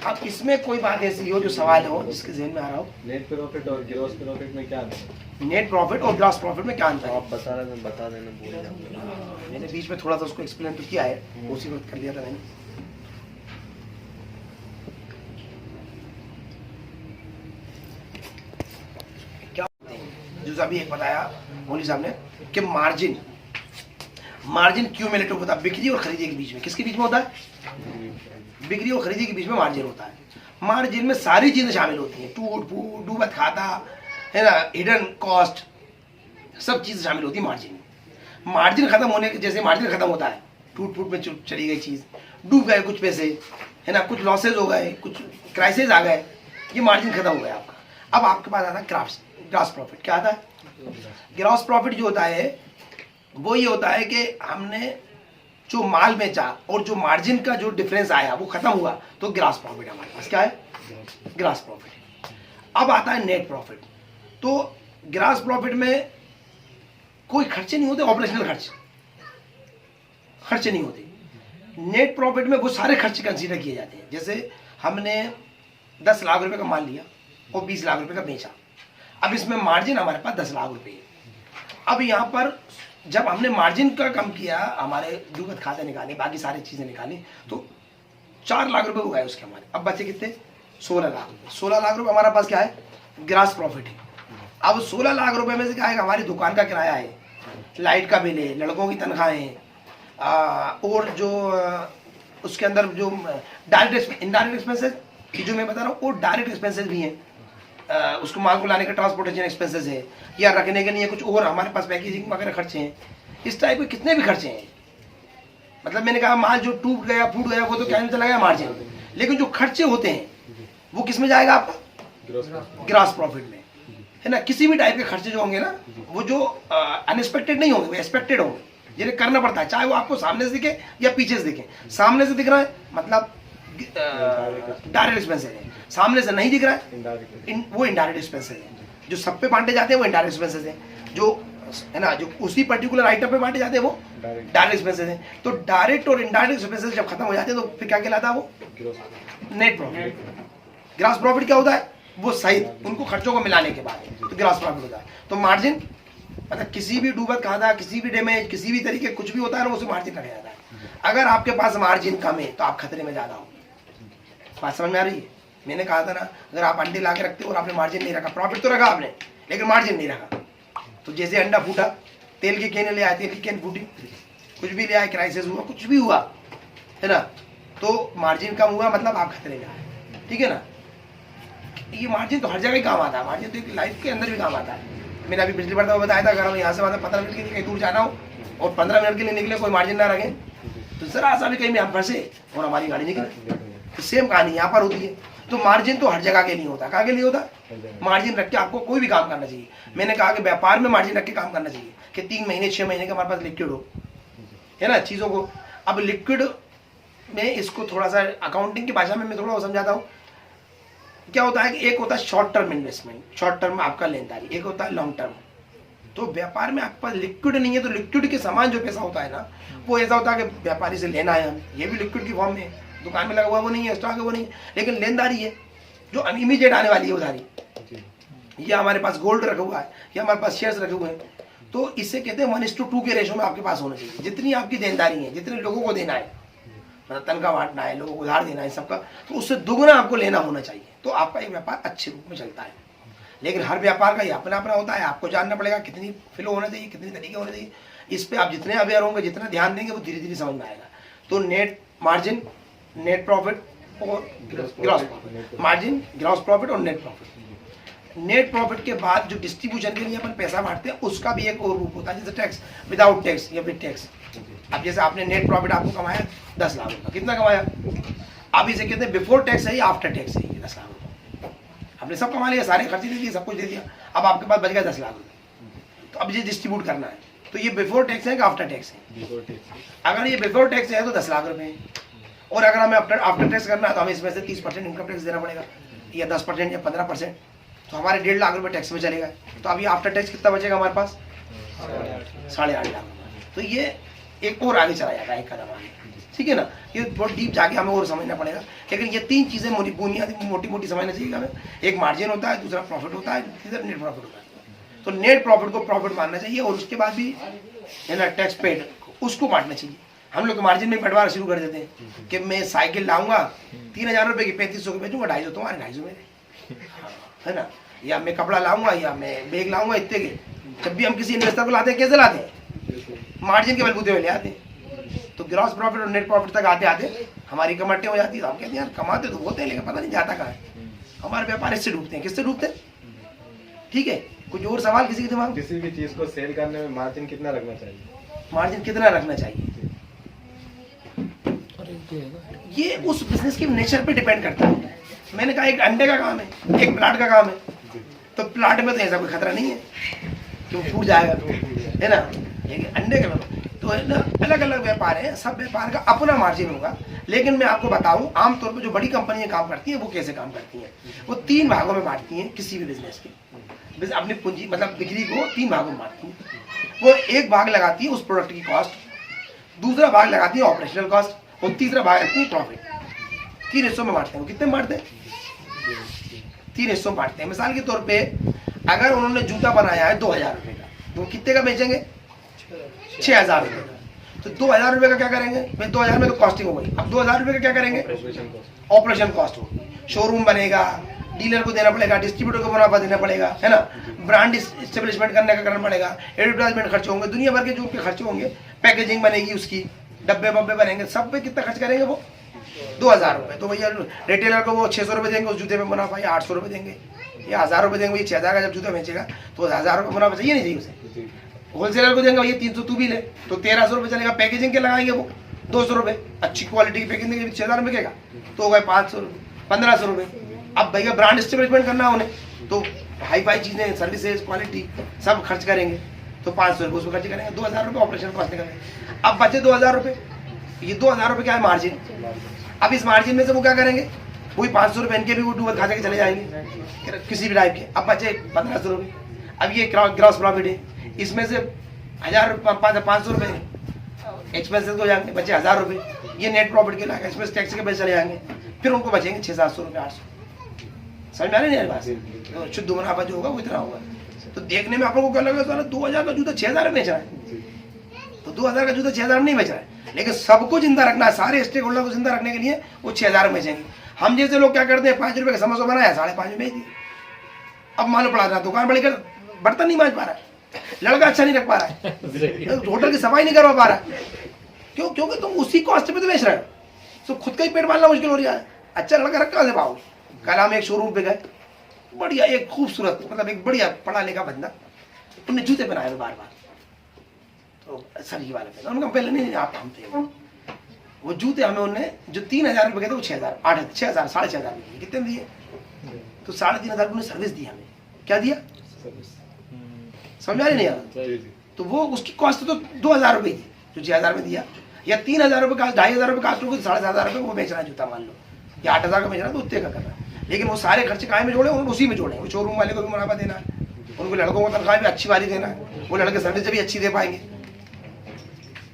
A: अब इसमें कोई बात ऐसी हो जो सवाल हो जिसके जहन में आ रहा हो।
B: नेट प्रॉफिट और ग्रॉस प्रॉफिट में क्या अंतर है?
A: नेट प्रॉफिट और ग्रॉस प्रॉफिट में क्या अंतर है?
B: आप बता रहे हैं, बता देना भूल जाऊंगा।
A: मैंने बीच में थोड़ा सा उसको एक्सप्लेन तो किया है, उसी वक्त कर लिया था मैंने। क्या जो अभी एक बताया मौली साहब ने कि मार्जिन क्यूमुलेटिव होता है बिक्री और खरीदी के बीच में। किसके बीच में होता है? बिक्री और खरीदी के बीच में मार्जिन होता है। मार्जिन में सारी चीजें शामिल होती हैं, टूट फूट, डूबत खाता, है ना, हिडन कॉस्ट, सब चीजें शामिल होती है मार्जिन में। मार्जिन खत्म होने के, जैसे मार्जिन खत्म होता है, टूट फूट में चली गई चीज, डूब गए कुछ पैसे, है ना, कुछ लॉसेज हो गए, कुछ क्राइसिस आ गए, ये मार्जिन खत्म हो गया आपका। अब आपके पास आता है ग्रॉस प्रॉफिट। क्या आता है? ग्रॉस प्रॉफिट जो होता है वो ये होता है कि हमने जो माल बेचा और जो मार्जिन का जो डिफरेंस आया वो खत्म हुआ, तो ग्रॉस प्रॉफिट हमारे पास क्या है? Gross profit. अब आता है नेट प्रॉफिट। तो ग्रॉस प्रॉफिट में कोई खर्चे नहीं होते, ऑपरेशनल खर्चे नहीं होते। नेट प्रॉफिट में वो सारे खर्चे कंसीडर किए जाते हैं। जैसे हमने 10 लाख रुपए का माल लिया और 20 लाख रुपए का बेचा, अब इसमें मार्जिन हमारे पास 10 लाख रुपए है। अब यहाँ पर जब हमने मार्जिन का कम किया, हमारे डूबत खाते निकाले, बाकी सारी चीजें निकाली, तो 4 लाख रुपए हो गए उसके हमारे। अब बचे कितने? 16 लाख। 16 लाख रुपए हमारे पास क्या है? ग्रॉस प्रॉफिट है। अब 16 लाख रुपए में से क्या है? हमारी दुकान का किराया है, लाइट का बिल है, लड़कों की तनख्वाहें, और जो उसके अंदर जो डायरेक्ट इनडायरेक्ट एक्सपेंसेस जो मैं बता रहा हूँ, वो डायरेक्ट एक्सपेंसेस भी हैं। उसको माल को लाने का ट्रांसपोर्टेशन एक्सपेंसेस है, या रखने के लिए कुछ और हमारे पास पैकेजिंग वगैरह खर्चे हैं। इस टाइप के कितने भी खर्चे हैं। मतलब मैंने कहा माल जो टूट गया, फूट गया, वो तो क्या चला गया मार्जिन, लेकिन जो खर्चे होते हैं वो किस में जाएगा आपका? ग्रॉस प्रॉफिट में, है ना। किसी भी टाइप के खर्चे जो होंगे ना, वो जो अनएक्सपेक्टेड नहीं होंगे, वो एक्सपेक्टेड होंगे, जिन्हें करना पड़ता है, चाहे वो आपको सामने से दिखे या पीछे से दिखे। सामने से दिख रहा है मतलब डायरेक्ट एक्सपेंसेस है, सामने से नहीं दिख रहा है वो इनडायरेक्ट एक्सपेंसेस है। जो सब पे बांटे जाते हैं वो इनडायरेक्ट एक्सपेंसेस है, जो है ना, जो उसी पर्टिकुलर आइटम पे बांटे जाते हैं वो डायरेक्ट एक्सपेंसेस है। तो डायरेक्ट और इनडायरेक्ट एक्सपेंसेस जब खत्म हो जाते हैं तो फिर क्या कहलाता है? वो नेट प्रॉफिट। ग्रॉस प्रॉफिट क्या होता है? वो सही उनको खर्चों को मिलाने के बाद तो ग्रॉस प्रॉफिट होता है। तो मार्जिन मतलब किसी भी डूबत खाता, किसी भी डैमेज, किसी भी तरीके कुछ भी होता है ना, उसे मार्जिन रखा जाता है। अगर आपके पास मार्जिन कम है तो आप खतरे में ज्यादा हो। बात समझ में आ रही है? मैंने कहा था ना, अगर आप अंडे ला के रखते हो और आपने मार्जिन नहीं रखा, प्रॉफिट तो रखा आपने लेकिन मार्जिन नहीं रखा, तो जैसे अंडा फूटा, तेल की कैन ले आए, तेल की कैन फूटी, कुछ भी ले आए, क्राइसिस हुआ, कुछ भी हुआ, है ना, तो मार्जिन कम हुआ मतलब आप खतरे में आए। ठीक है ना। ये मार्जिन तो हर जगह ही काम आता है, मार्जिन तो लाइफ के अंदर भी काम आता है। मैंने अभी पिछली बार तो बताया था, अगर हम यहाँ से 15 मिनट के लिए कहीं दूर जाना हो और 15 मिनट के लिए निकले, कोई मार्जिन ना रखे, तो जरा सा भी कहीं में हम फंसे और हमारी गाड़ी निकले। तो सेम कहानी यहाँ पर होती है। तो मार्जिन तो हर जगह के लिए होता है। कहाँ के लिए होता है? मार्जिन रख के आपको कोई भी काम करना चाहिए। मैंने कहा कि व्यापार में मार्जिन रख के काम करना चाहिए कि 3 महीने 6 महीने का हमारे पास लिक्विड हो, है ना, चीज़ों को। अब लिक्विड में इसको थोड़ा सा अकाउंटिंग की भाषा में मैं थोड़ा समझाता हूँ। क्या होता है कि एक होता है short term investment, short term आपका लेनदारी, एक होता है लॉन्ग टर्म। तो व्यापार में आपके पास लिक्विड नहीं है तो लिक्विड के समान जो पैसा होता है ना, वो ऐसा होता है कि व्यापारी से लेना है हमें, ये भी लिक्विड की फॉर्म में, दुकान में लगा हुआ वो नहीं है, स्टॉक है वो नहीं है, लेकिन लेनदारी है जो इमीडिएट आने वाली है उधारी। ये हमारे पास गोल्ड रखा हुआ है, या हमारे पास शेयर्स रखे हुए हैं, तो इससे कहते हैं 1:2 के रेशो में आपके पास होना चाहिए। जितनी आपकी देनदारी है, जितने लोगों को देना है, मतलब तनख्वाह बांटना है, लोगों को उधार देना है सबका, तो उससे दुगना आपको लेना होना चाहिए, तो आपका एक व्यापार अच्छे रूप में चलता है। लेकिन हर व्यापार का ये अपना अपना होता है, आपको जानना पड़ेगा कितनी फ्लो होना चाहिए, कितनी तरीके होने चाहिए। इस पे आप जितने अवेयर होंगे, जितना ध्यान देंगे, वो धीरे धीरे समझ में आएगा। तो नेट मार्जिन, नेट प्रॉफिट और gross profit, margin, gross profit और नेट प्रॉफिट। नेट प्रॉफिट के बाद जो डिस्ट्रीब्यूशन के लिए अपन पैसा बांटते हैं, उसका भी एक और रूप होता है, जैसे टैक्स, विदाउट टैक्स या विद टैक्स। अब जैसे आपने नेट प्रॉफिट आपको कमाया 10 लाख रुपये, कितना कमाया? अब इसे कहते हैं बिफोर टैक्स है या आफ्टर टैक्स है, ये 10 लाख रुपये। अब आपने सब कमा लिया, सारे खर्चे दे दिए, सब कुछ दे दिया, अब आपके पास बच गया 10 लाख रुपए। तो अब ये डिस्ट्रीब्यूट करना है, तो ये बिफोर टैक्स है कि आफ्टर टैक्स है? अगर ये बिफोर टैक्स है तो 10 लाख रुपए है, और अगर हमें आफ्टर टैक्स करना है तो हमें इसमें से 30% इनकम टैक्स देना पड़ेगा, या 10% या 15%, तो हमारे 1.5 लाख रुपए टैक्स में चलेगा। तो अभी आफ्टर टैक्स कितना बचेगा हमारे पास? 8.5 लाख। तो ये एक और आगे चला जाएगा, एक कदम आगे, ठीक है ना। ये बहुत डीप जाके हमें और समझना पड़ेगा, लेकिन ये 3 चीजें बुनियादी मोटी मोटी समझना चाहिए हमें। एक मार्जिन होता है, दूसरा प्रॉफिट होता है, तीसरा नेट प्रॉफिट होता है। तो नेट प्रॉफिट को प्रॉफिट मानना चाहिए, और उसके बाद भी है ना टैक्स पेड उसको बांटना चाहिए। हम लोग मार्जिन में बंटवारा शुरू कर देते हैं कि मैं साइकिल लाऊंगा 3,000 रुपए की, 3500 की बेचूंगा, 250 तुम्हारे, 250 मेरे, है ना। या मैं कपड़ा लाऊंगा, या मैं बैग लाऊंगा इतने के। जब भी हम किसी इन्वेस्टर को लाते हैं, कैसे लाते हैं? मार्जिन के बलबूते में ले आते हैं। तो ग्रॉस प्रॉफिट और नेट प्रॉफिट तक आते आते हमारी कमाटे हो जाती है। तो हम कहते हैं यार कमाते तो होते हैं, लेकिन पता नहीं जाता कहाँ है। हमारे व्यापार इससे डूबते हैं। किससे डूबते हैं? ठीक है, कुछ और सवाल किसी के दिमाग में?
B: किसी भी चीज को सेल करने में मार्जिन कितना रखना चाहिए?
A: मार्जिन कितना रखना चाहिए? ये उस बिजनेस के नेचर पे डिपेंड करता है। मैंने कहा एक अंडे का काम है, एक प्लाट का काम है। तो प्लाट में तो ऐसा कोई खतरा नहीं है कि वो फूट जाएगा, है ना। लेकिन अंडे का तो है ना, अलग अलग व्यापार है, सब व्यापार का अपना मार्जिन होगा। लेकिन मैं आपको बताऊं, आमतौर पर जो बड़ी कंपनियां काम करती हैं वो कैसे काम करती हैं? वो 3 भागों में बांटती हैं किसी भी बिजनेस के, अपनी पूंजी मतलब बिक्री को 3 भागों में बांटती हैं। वो एक भाग लगाती है उस प्रोडक्ट की कॉस्ट, दूसरा भाग लगाती है ऑपरेशनल कॉस्ट, और तीसरा भाग रखती है प्रॉफिट। 3 हिस्सों में बांटते हैं। वो कितने में बांटते हैं? 3 हिस्सों में बांटते हैं। मिसाल के तौर पे अगर उन्होंने जूता बनाया है 2000 रुपए का, तो कितने का बेचेंगे? 6000 रुपए का। तो 2000 रुपए का क्या करेंगे? भाई 2000 में तो कॉस्टिंग हो गई। अब 2000 रुपए का क्या करेंगे? ऑपरेशन कॉस्ट होगी। शोरूम बनेगा, डीलर को देना पड़ेगा, डिस्ट्रीब्यूटर को मुनाफा देना पड़ेगा, है ना, ब्रांड एस्टेब्लिशमेंट करने का करना पड़ेगा, एडवर्टाइजमेंट खर्चे होंगे, दुनिया भर के जो उनके खर्चे होंगे, पैकेजिंग बनेगी उसकी, डब्बे बब्बे बनेंगे, सब पे कितना खर्च करेंगे? वो 2000 रुपए। तो भैया रिटेलर को वो 600 रुपए देंगे उस जूते में मुनाफा, या 800 रुपए देंगे, या 1000 रुपए देंगे। 6000 का जब जूता बेचेगा तो 1000 रुपए मुनाफा चाहिए नहीं चाहिए उसे? होलसेलर को देंगे, ये 300 तू भी ले, तो 1300 रुपए चलेगा। पैकेजिंग के लगाएंगे वो 200 रुपए, अच्छी क्वालिटी की पैकेजिंग देंगे, 6000 में बिकेगा, तो हो गए 500 रुपए, 1500 रुपए। अब भैया ब्रांड एस्टेब्लिशमेंट करना है उन्हें, तो हाई फाई चीजें, सर्विसेज, क्वालिटी सब खर्च करेंगे, तो 500 रुपये उसमें खर्च करेंगे, 2000 रुपये ऑपरेशन कॉस्ट निकलेंगे। अब बचे 2000 रुपये, ये 2000 रुपये क्या है? मार्जिन। अब इस मार्जिन में से वो क्या करेंगे? वही 500 रुपये इनके भी वो डूबल खा के चले जाएंगे किसी भी टाइप के। अब बचे 1500 रुपये। अब ये ग्रॉस प्रॉफिट है, इसमें से 500 रुपये एक्सपेंसेस हो जाएंगे, बचे 1000 रुपये, ये नेट प्रॉफिट के लाएगा, इसमें टैक्स के पैसे चले जाएंगे, फिर उनको बचेंगे 600-700 रुपये, 800। समझ में आ रही है बात? तो शुद्ध मुनाफा जो होगा वो इतना होगा। तो देखने में आप लोगों को क्या लगेगा, 2000 का जूता 6000 में बेच रहा है, तो 2000 का जूता 6000 में नहीं बेच रहा है। लेकिन सबको जिंदा रखना है, सारे स्टेक होल्डर को जिंदा रखने के लिए वो 6000 में बेचेंगे। हम जैसे लोग क्या करते हैं, 5 रुपए का समोसा बनाया, 5.5 में बेच दिए। अब मालूम पड़ा रहा दुकान बड़ी कर, बर्तन नहीं मांज पा रहा है, लड़का अच्छा नहीं रख पा रहा है, होटल की सफाई नहीं करवा पा रहा है। क्यों? क्योंकि तुम उसी कॉस्ट पे तो बेच रहे हो, तो खुद का ही पेट पालना मुश्किल हो रहा है। अच्छा लड़का रख कहाँ से पाओगे? कल हम एक शोरूम पे गए, बढ़िया एक खूबसूरत मतलब एक बढ़िया पढ़ा लिखा बंदा, उन्हें जूते बनाए बार बार, तो सब्जी वाले पे उनका पहले नहीं आप हम थे वो जूते हमें उन्हें जो 3000 रुपये के थे वो 6000 6000 6500 कितने दिए? तो 3500 उन्हें सर्विस दी हमें। क्या दिया? समझ आ रही नहीं यार? तो वो उसकी कॉस्ट तो 2000 रुपये थी जो 6000 में दिया, या 3000 रुपये का 2500 रुपये कास्ट होगी, 7500 रुपये वो बेच रहा है जूता मान लो, या 8000 का बेच रहा है, तो उतने का कर रहा है। लेकिन वो सारे खर्चे काय में जोड़े? उन्होंने उसी में जोड़े। वो शोरूम वाले को भी मुनाफा देना है, उनको लड़कों को तनख्वाह भी अच्छी वाली देना है, वो लड़के सर्विस भी अच्छी दे पाएंगे।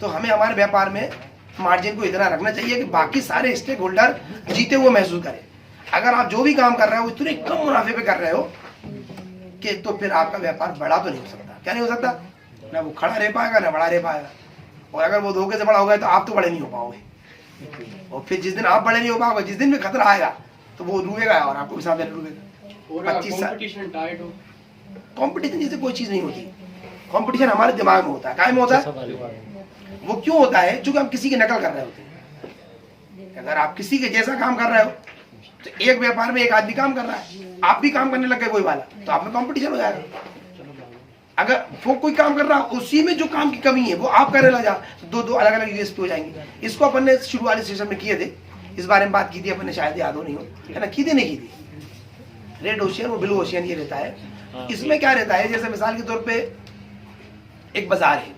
A: तो हमें हमारे व्यापार में मार्जिन को इतना रखना चाहिए कि बाकी सारे स्टेक होल्डर जीते हुए महसूस करें। अगर आप जो भी काम कर रहे हो इतने कम मुनाफे पे कर रहे हो कि तो फिर आपका व्यापार बड़ा तो नहीं हो सकता। क्या नहीं हो सकता? ना वो खड़ा रह पाएगा ना बड़ा रह पाएगा। और अगर वो धोखे से बड़ा हो गया तो आप तो बड़े नहीं हो पाओगे, और फिर जिस दिन आप बड़े नहीं हो पाओगे, जिस दिन भी खतरा आएगा तो वो डूबेगा और आपको भी साथ में डूबेगा। 25 साल कॉम्पिटिशन जैसे कोई चीज नहीं होती। कॉम्पिटिशन हमारे दिमाग में होता है। काय में होता है? वो क्यों होता है? क्योंकि हम किसी की नकल कर रहे होते हैं। अगर आप किसी के जैसा काम कर रहे हो तो एक व्यापार में एक आदमी काम कर रहा है, आप भी काम करने लग गए कोई वाला, तो आप में कॉम्पिटिशन हो जाएगा। अगर वो कोई काम कर रहा है उसी में जो काम की कमी है वो आप करने लगा तो दो अलग अलग यूएसपी हो जाएंगे। इसको अपन ने शुरू वाले सेशन में किए थे, इस बारे में बात की थी अपन ने, शायद याद हो नहीं हो, है ना? की थी नहीं की थी? रेड ओशियन और ब्लू ओशियन ये रहता है। इसमें क्या रहता है, जैसे मिसाल के तौर पे एक बाजार है,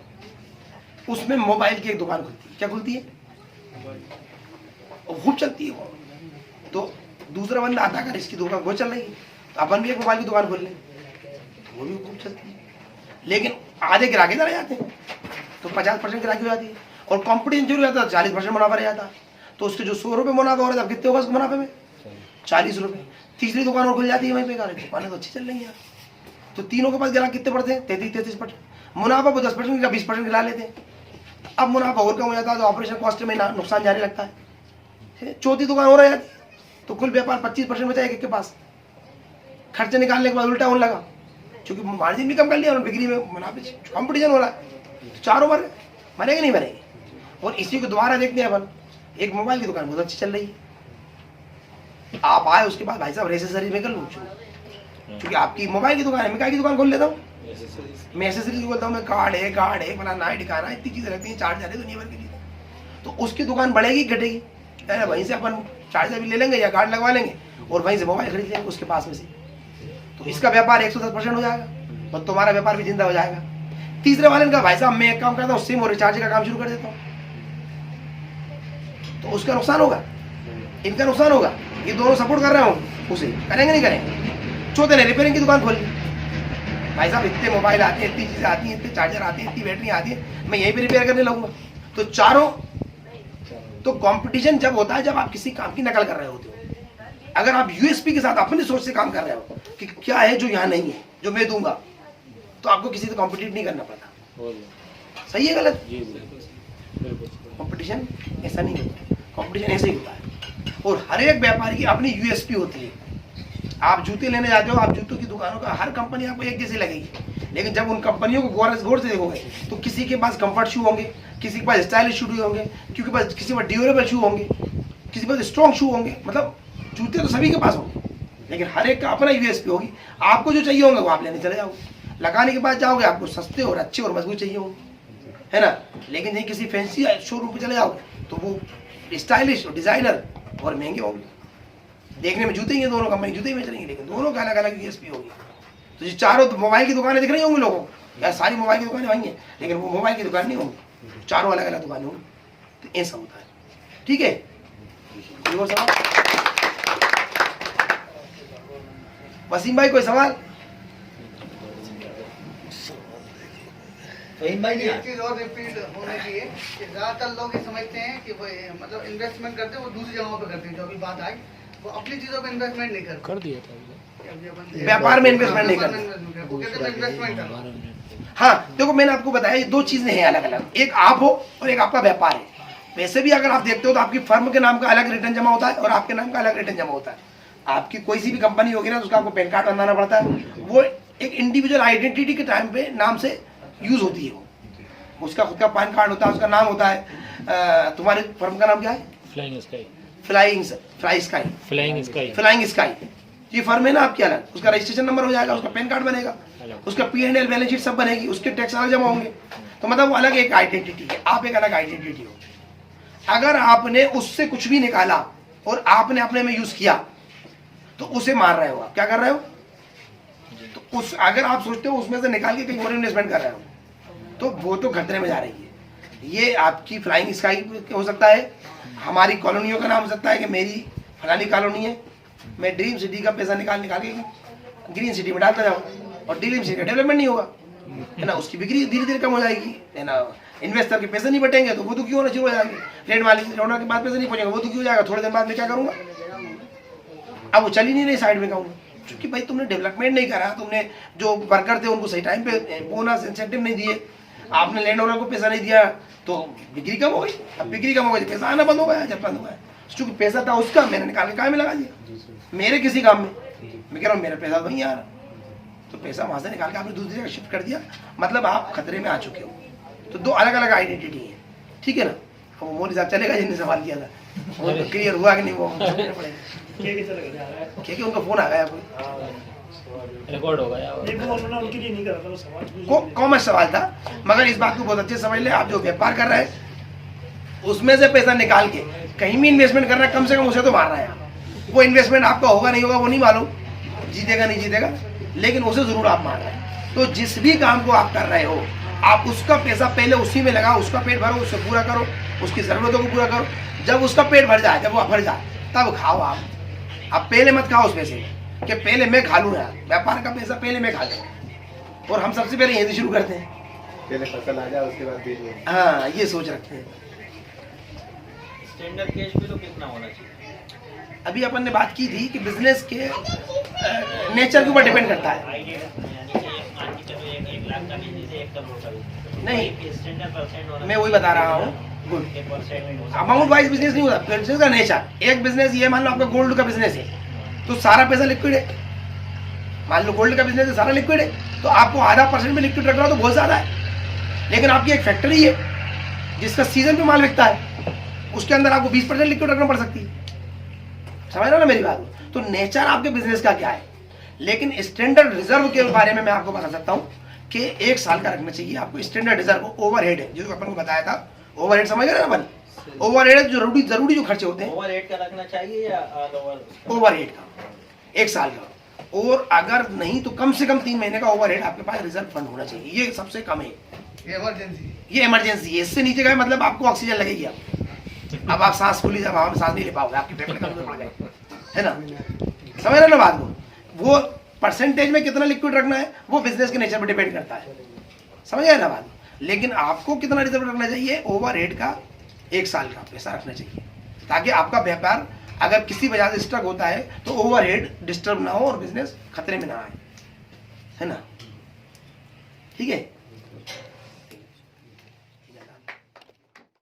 A: उसमें मोबाइल की एक दुकान खुलती है। क्या खुलती है? और खूब चलती है वो। तो दूसरा बंदा आता है, इसकी दुकान वो चल रही है, तो अपन भी एक मोबाइल की दुकान खोल लें, तो वो भी खूब चलती है। लेकिन आधे ग्राहक इधर आ जाते हैं, तो 50% ग्राहकी हो जाती है। और कंपटीशन जो रहता है 40% मुनाफा रह जाता है। तो उसके जो 100 रुपये मुनाफा हो रहा था, कितने होगा उसके मुनाफे में? 40 रुपये। तीसरी दुकान और खुल जाती है वहीं पे, दुकानें तो अच्छी चल रही हैं। तो तीनों के पास ग्राहक कितने पड़ते हैं? 33%। मुनाफा वो 10% का 20% गिरा लेते हैं। अब मुनाफा और कम हो जाता है तो ऑपरेशन कॉस्ट में नुकसान जाने लगता है। चौथी दुकान हो रही जाती, तो कुल व्यापार 25% बचा एक के पास। खर्चे निकालने के बाद उल्टा होने लगा, क्योंकि मार्जिन भी कम कर लिया और बिक्री में मुनाफे कॉम्पिटिशन हो रहा है। तो चारों मर मरेंगे नहीं मरेंगे। और इसी को दोबारा देखते हैं अपन, एक मोबाइल की दुकान बहुत अच्छी चल रही है, आप आए उसके बाद भाई साहब एसेसरीज में कर लूँ, क्योंकि आपकी मोबाइल की दुकान है, मैं क्या की दुकान खोल लेता हूँ, मैं एसेसरीज बोलता हूँ, मैं कार्ड है फलाना है ठिकाना, इतनी चीजें रहती हैं, चार्जर है दुनिया भर की चीजें। तो उसकी दुकान बढ़ेगी घटेगी? अरे वहीं से अपन चार्जर भी ले लेंगे या कार्ड लगवा लेंगे और वहीं से मोबाइल खरीद लेंगे उसके पास में से। तो इसका व्यापार 110% हो जाएगा और तुम्हारा व्यापार भी जिंदा हो जाएगा। तीसरे वाले का भाई साहब मैं एक काम करता हूँ, सिम और रिचार्ज का काम शुरू कर देता हूँ, तो उसका नुकसान होगा, इनका नुकसान होगा। ये दोनों सपोर्ट कर रहे हो उसे, करेंगे नहीं करेंगे? चौथे ने रिपेयरिंग की दुकान खोल ली, भाई साहब इतने मोबाइल आते हैं, इतनी चीजें आती हैं, इतने चार्जर आते हैं, इतनी बैटरी आती है, मैं यहीं पे रिपेयर करने लगूंगा। तो चारों, तो कंपटीशन जब होता है जब आप किसी काम की नकल कर रहे होते हो। अगर आप यूएसपी के साथ अपनी सोच से काम कर रहे हो कि क्या है जो यहाँ नहीं है, जो मैं दूंगा, तो आपको किसी से कॉम्पिटिट नहीं करना पड़ता। सही है गलत? कंपटीशन ऐसा नहीं होता, कंपटीशन ऐसे ही होता है। और हर एक व्यापारी की अपनी यूएसपी होती है। आप जूते लेने जाते हो, आप जूतों की दुकानों का हर कंपनी आपको एक जैसी लगेगी, लेकिन जब उन कंपनियों को गौर से देखोगे तो किसी के पास कंफर्ट शू होंगे, किसी के पास स्टाइलिश शू होंगे, किसी के पास ड्यूरेबल शू होंगे, किसी के पास स्ट्रॉन्ग शू होंगे। मतलब जूते तो सभी के पास होंगे, लेकिन हर एक का अपना यूएसपी होगी। आपको जो चाहिए होंगे वो आप लेने चले जाओगे, लगाने के बाद जाओगे आपको सस्ते और अच्छे और मजबूत चाहिए होंगे, है ना। लेकिन नहीं किसी फैंसी शोरूम पे चले जाओगे तो वो स्टाइलिश और डिजाइनर और महंगे होंगे। देखने में जूते ही हैं, दोनों कंपनी जूते ही बेच रही है, लेकिन दोनों का अलग अलग यूएसपी होगी। तो ये चारों मोबाइल की दुकानें दिख रही होंगी लोगों को, यार सारी मोबाइल की दुकानें वही हैं, लेकिन वो मोबाइल की दुकान नहीं होंगी, चारों अलग अलग दुकानें होंगी। तो ऐसा होता है, ठीक है। कोई और सवाल? वसीम भाई कोई सवाल?
C: एक चीज और रिपीट होने की है कि ज्यादातर लोग ये समझते हैं कि वो मतलब इन्वेस्टमेंट करते हैं, वो दूसरी जगहों पे करते हैं। जो अभी बात आई, वो अपनी चीजों पे इन्वेस्टमेंट नहीं करते।
D: कर दिया था
A: व्यापार में इन्वेस्टमेंट नहीं करते,
C: वो कहते हैं इन्वेस्टमेंट करो।
A: हाँ देखो मैंने आपको बताया ये दो चीजें हैं अलग अलग, एक आप हो और एक आपका व्यापार है। वैसे भी अगर आप देखते हो तो आपकी फर्म के नाम का अलग रिटर्न जमा होता है और आपके नाम का अलग रिटर्न जमा होता है। आपकी कोई सी भी कंपनी होगी ना तो उसका आपको पैन कार्ड बनाना पड़ता है, वो एक इंडिविजुअल आइडेंटिटी के टाइम पे नाम से यूज होती है। वो उसका खुद का पैन कार्ड होता है, उसका नाम होता है। तुम्हारे फर्म का नाम क्या है?
D: Flying sky.
A: फ्लाइंग स्काई ये फर्म है ना आपकी अलग, उसका रजिस्ट्रेशन नंबर हो जाएगा, उसका पैन कार्ड बनेगा, उसका P&L बैलेंस शीट सब बनेगी, उसके टैक्स अलग जमा होंगे। तो मतलब वो अलग एक आइडेंटिटी है, आप एक अलग आइडेंटिटी हो। अगर आपने उससे कुछ भी निकाला और आपने अपने में यूज किया तो उसे मार रहे हो आप। क्या कर रहे हो? तो उस अगर आप सोचते हो उसमें से निकाल के कहीं और इन्वेस्टमेंट कर रहे हो तो वो तो खतरे में जा रही है। ये आपकी फ्लाइंग स्काई हो सकता है, हमारी कॉलोनियों का नाम हो सकता है कि मेरी फलानी कॉलोनी है, मैं ड्रीम सिटी का पैसा निकाल के ग्रीन सिटी में डालता जाऊँ और ड्रीम सिटी का डेवलपमेंट नहीं होगा, है ना। उसकी बिक्री धीरे धीरे कम हो जाएगी, है ना। इन्वेस्टर के पैसे नहीं बटेंगे तो वो दुखी होना शुरू हो जाएंगे। रेट मालिक के बाद पैसे नहीं पहुंचेंगे, वो दुखी हो जाएगा। थोड़े दिन बाद मैं क्या करूंगा, अब वो चल ही नहीं रही, साइड में कहूँगा, क्योंकि भाई तुमने डेवलपमेंट नहीं करा, तुमने जो वर्कर थे उनको सही टाइम पे बोनस इंसेंटिव नहीं दिए, आपने लैंड ओनर को पैसा नहीं दिया, तो बिक्री कम हो गई। अब बिक्री कम हो गई, पैसा आना बंद हो गया। जब बंद हो गया क्योंकि पैसा था उसका, मैंने निकाल के काम में लगा दिया, मेरे किसी काम में। मैं कह रहा हूँ मेरा पैसा तो नहीं आ रहा, तो पैसा वहां से निकाल के आपने दूसरी जगह शिफ्ट कर दिया, मतलब आप खतरे में आ चुके हो। तो दो अलग अलग आइडेंटिटी है, ठीक है ना। वो मोदी साहब चलेगा जिनने सवाल किया था, वो तो क्लियर हुआ कि नहीं, वो क्योंकि उनका फोन आ गया,
D: रिकॉर्ड हो गया।
E: उनके लिए नहीं कर रहा था, सवाल
A: कॉमर्स सवाल था। मगर इस बात को बहुत अच्छे समझ ले, आप जो व्यापार कर रहे हैं उसमें से पैसा निकाल के कहीं भी इन्वेस्टमेंट करना, कम से कम उसे तो मारना है। वो इन्वेस्टमेंट आपका होगा नहीं होगा वो नहीं मालूम, जीतेगा नहीं जीतेगा, लेकिन उसे जरूर आप मार रहे हैं। तो जिस भी काम को आप कर रहे हो, आप उसका पैसा पहले उसी में लगाओ, उसका पेट भरो, उससे पूरा करो, उसकी जरूरतों को पूरा करो। जब उसका पेट भर जाए, जब वो भर जाए, तब खाओ आप पहले मत खाओ उस पैसे कि पहले मैं खा लूँ यार, व्यापार का पैसा पहले मैं खा लूँ। और हम सबसे पहले यही शुरू करते हैं,
B: पहले फसल आ जाए उसके बाद बीज बोए।
A: हाँ ये सोच रखते हैं।
D: स्टैंडर्ड कैश फ्लो कितना होना चाहिए?
A: अभी अपन ने बात की थी कि बिजनेस के नेचर के ऊपर डिपेंड करता है।
D: आइडिया यानी कि मान के चलो 1 लाख का बिजनेस है, 1 करोड़ का बिजनेस
A: नहीं,
D: स्टैंडर्ड परसेंट होना
A: मैं वही बता रहा हूँ, गुड
D: 1%
A: अमाउंट वाइज बिजनेस नहीं होता, बिजनेस का नेचर। एक बिजनेस ये मान लो आपका गोल्ड का बिजनेस है, तो सारा पैसा लिक्विड है। मान लो गोल्ड का बिजनेस है, सारा लिक्विड है, तो आपको आधा % में लिक्विड रखना तो बहुत ज्यादा है। लेकिन आपकी एक फैक्ट्री है जिसका सीजन पे माल बिकता है, उसके अंदर आपको 20% लिक्विड रखना पड़ सकती है। समझ रहे हो ना मेरी बात? तो नेचर आपके बिजनेस का क्या है। लेकिन स्टैंडर्ड रिजर्व के बारे में मैं आपको बता सकता हूँ कि 1 साल का रखना चाहिए आपको स्टैंडर्ड रिजर्व। ओवरहेड है जो अपन को बताया था, ओवरहेड समझ रहे ना अपन? ओवरहेड जो जरूरी जो खर्चे होते हैं,
D: ओवरहेड का रखना चाहिए या लोअर?
A: ओवरहेड का 1 साल का। और अगर नहीं तो कम से कम 3 महीने का ओवरहेड आपके पास रिजर्व फंड होना चाहिए, ये सबसे कम है।
C: इमरजेंसी
A: ये इमरजेंसी है, इससे नीचे गए मतलब आपको ऑक्सीजन लगेगी। अब आप सांस फूली, जब हवा में सांस नहीं ले पाओगे, आपके पेट में कमजोर पड़ गए, है ना? समझ रहे ना बात को? वो परसेंटेज में कितना लिक्विड रखना है वो बिजनेस के नेचर पर डिपेंड करता है। समझ आए ना बात? लेकिन आपको कितना रिजर्व रखना चाहिए? ओवरहेड का 1 साल का पैसा रखना चाहिए, ताकि आपका व्यापार अगर किसी वजह से स्टक होता है तो ओवरहेड डिस्टर्ब ना हो और बिजनेस खतरे में ना आए, है ना? ठीक है।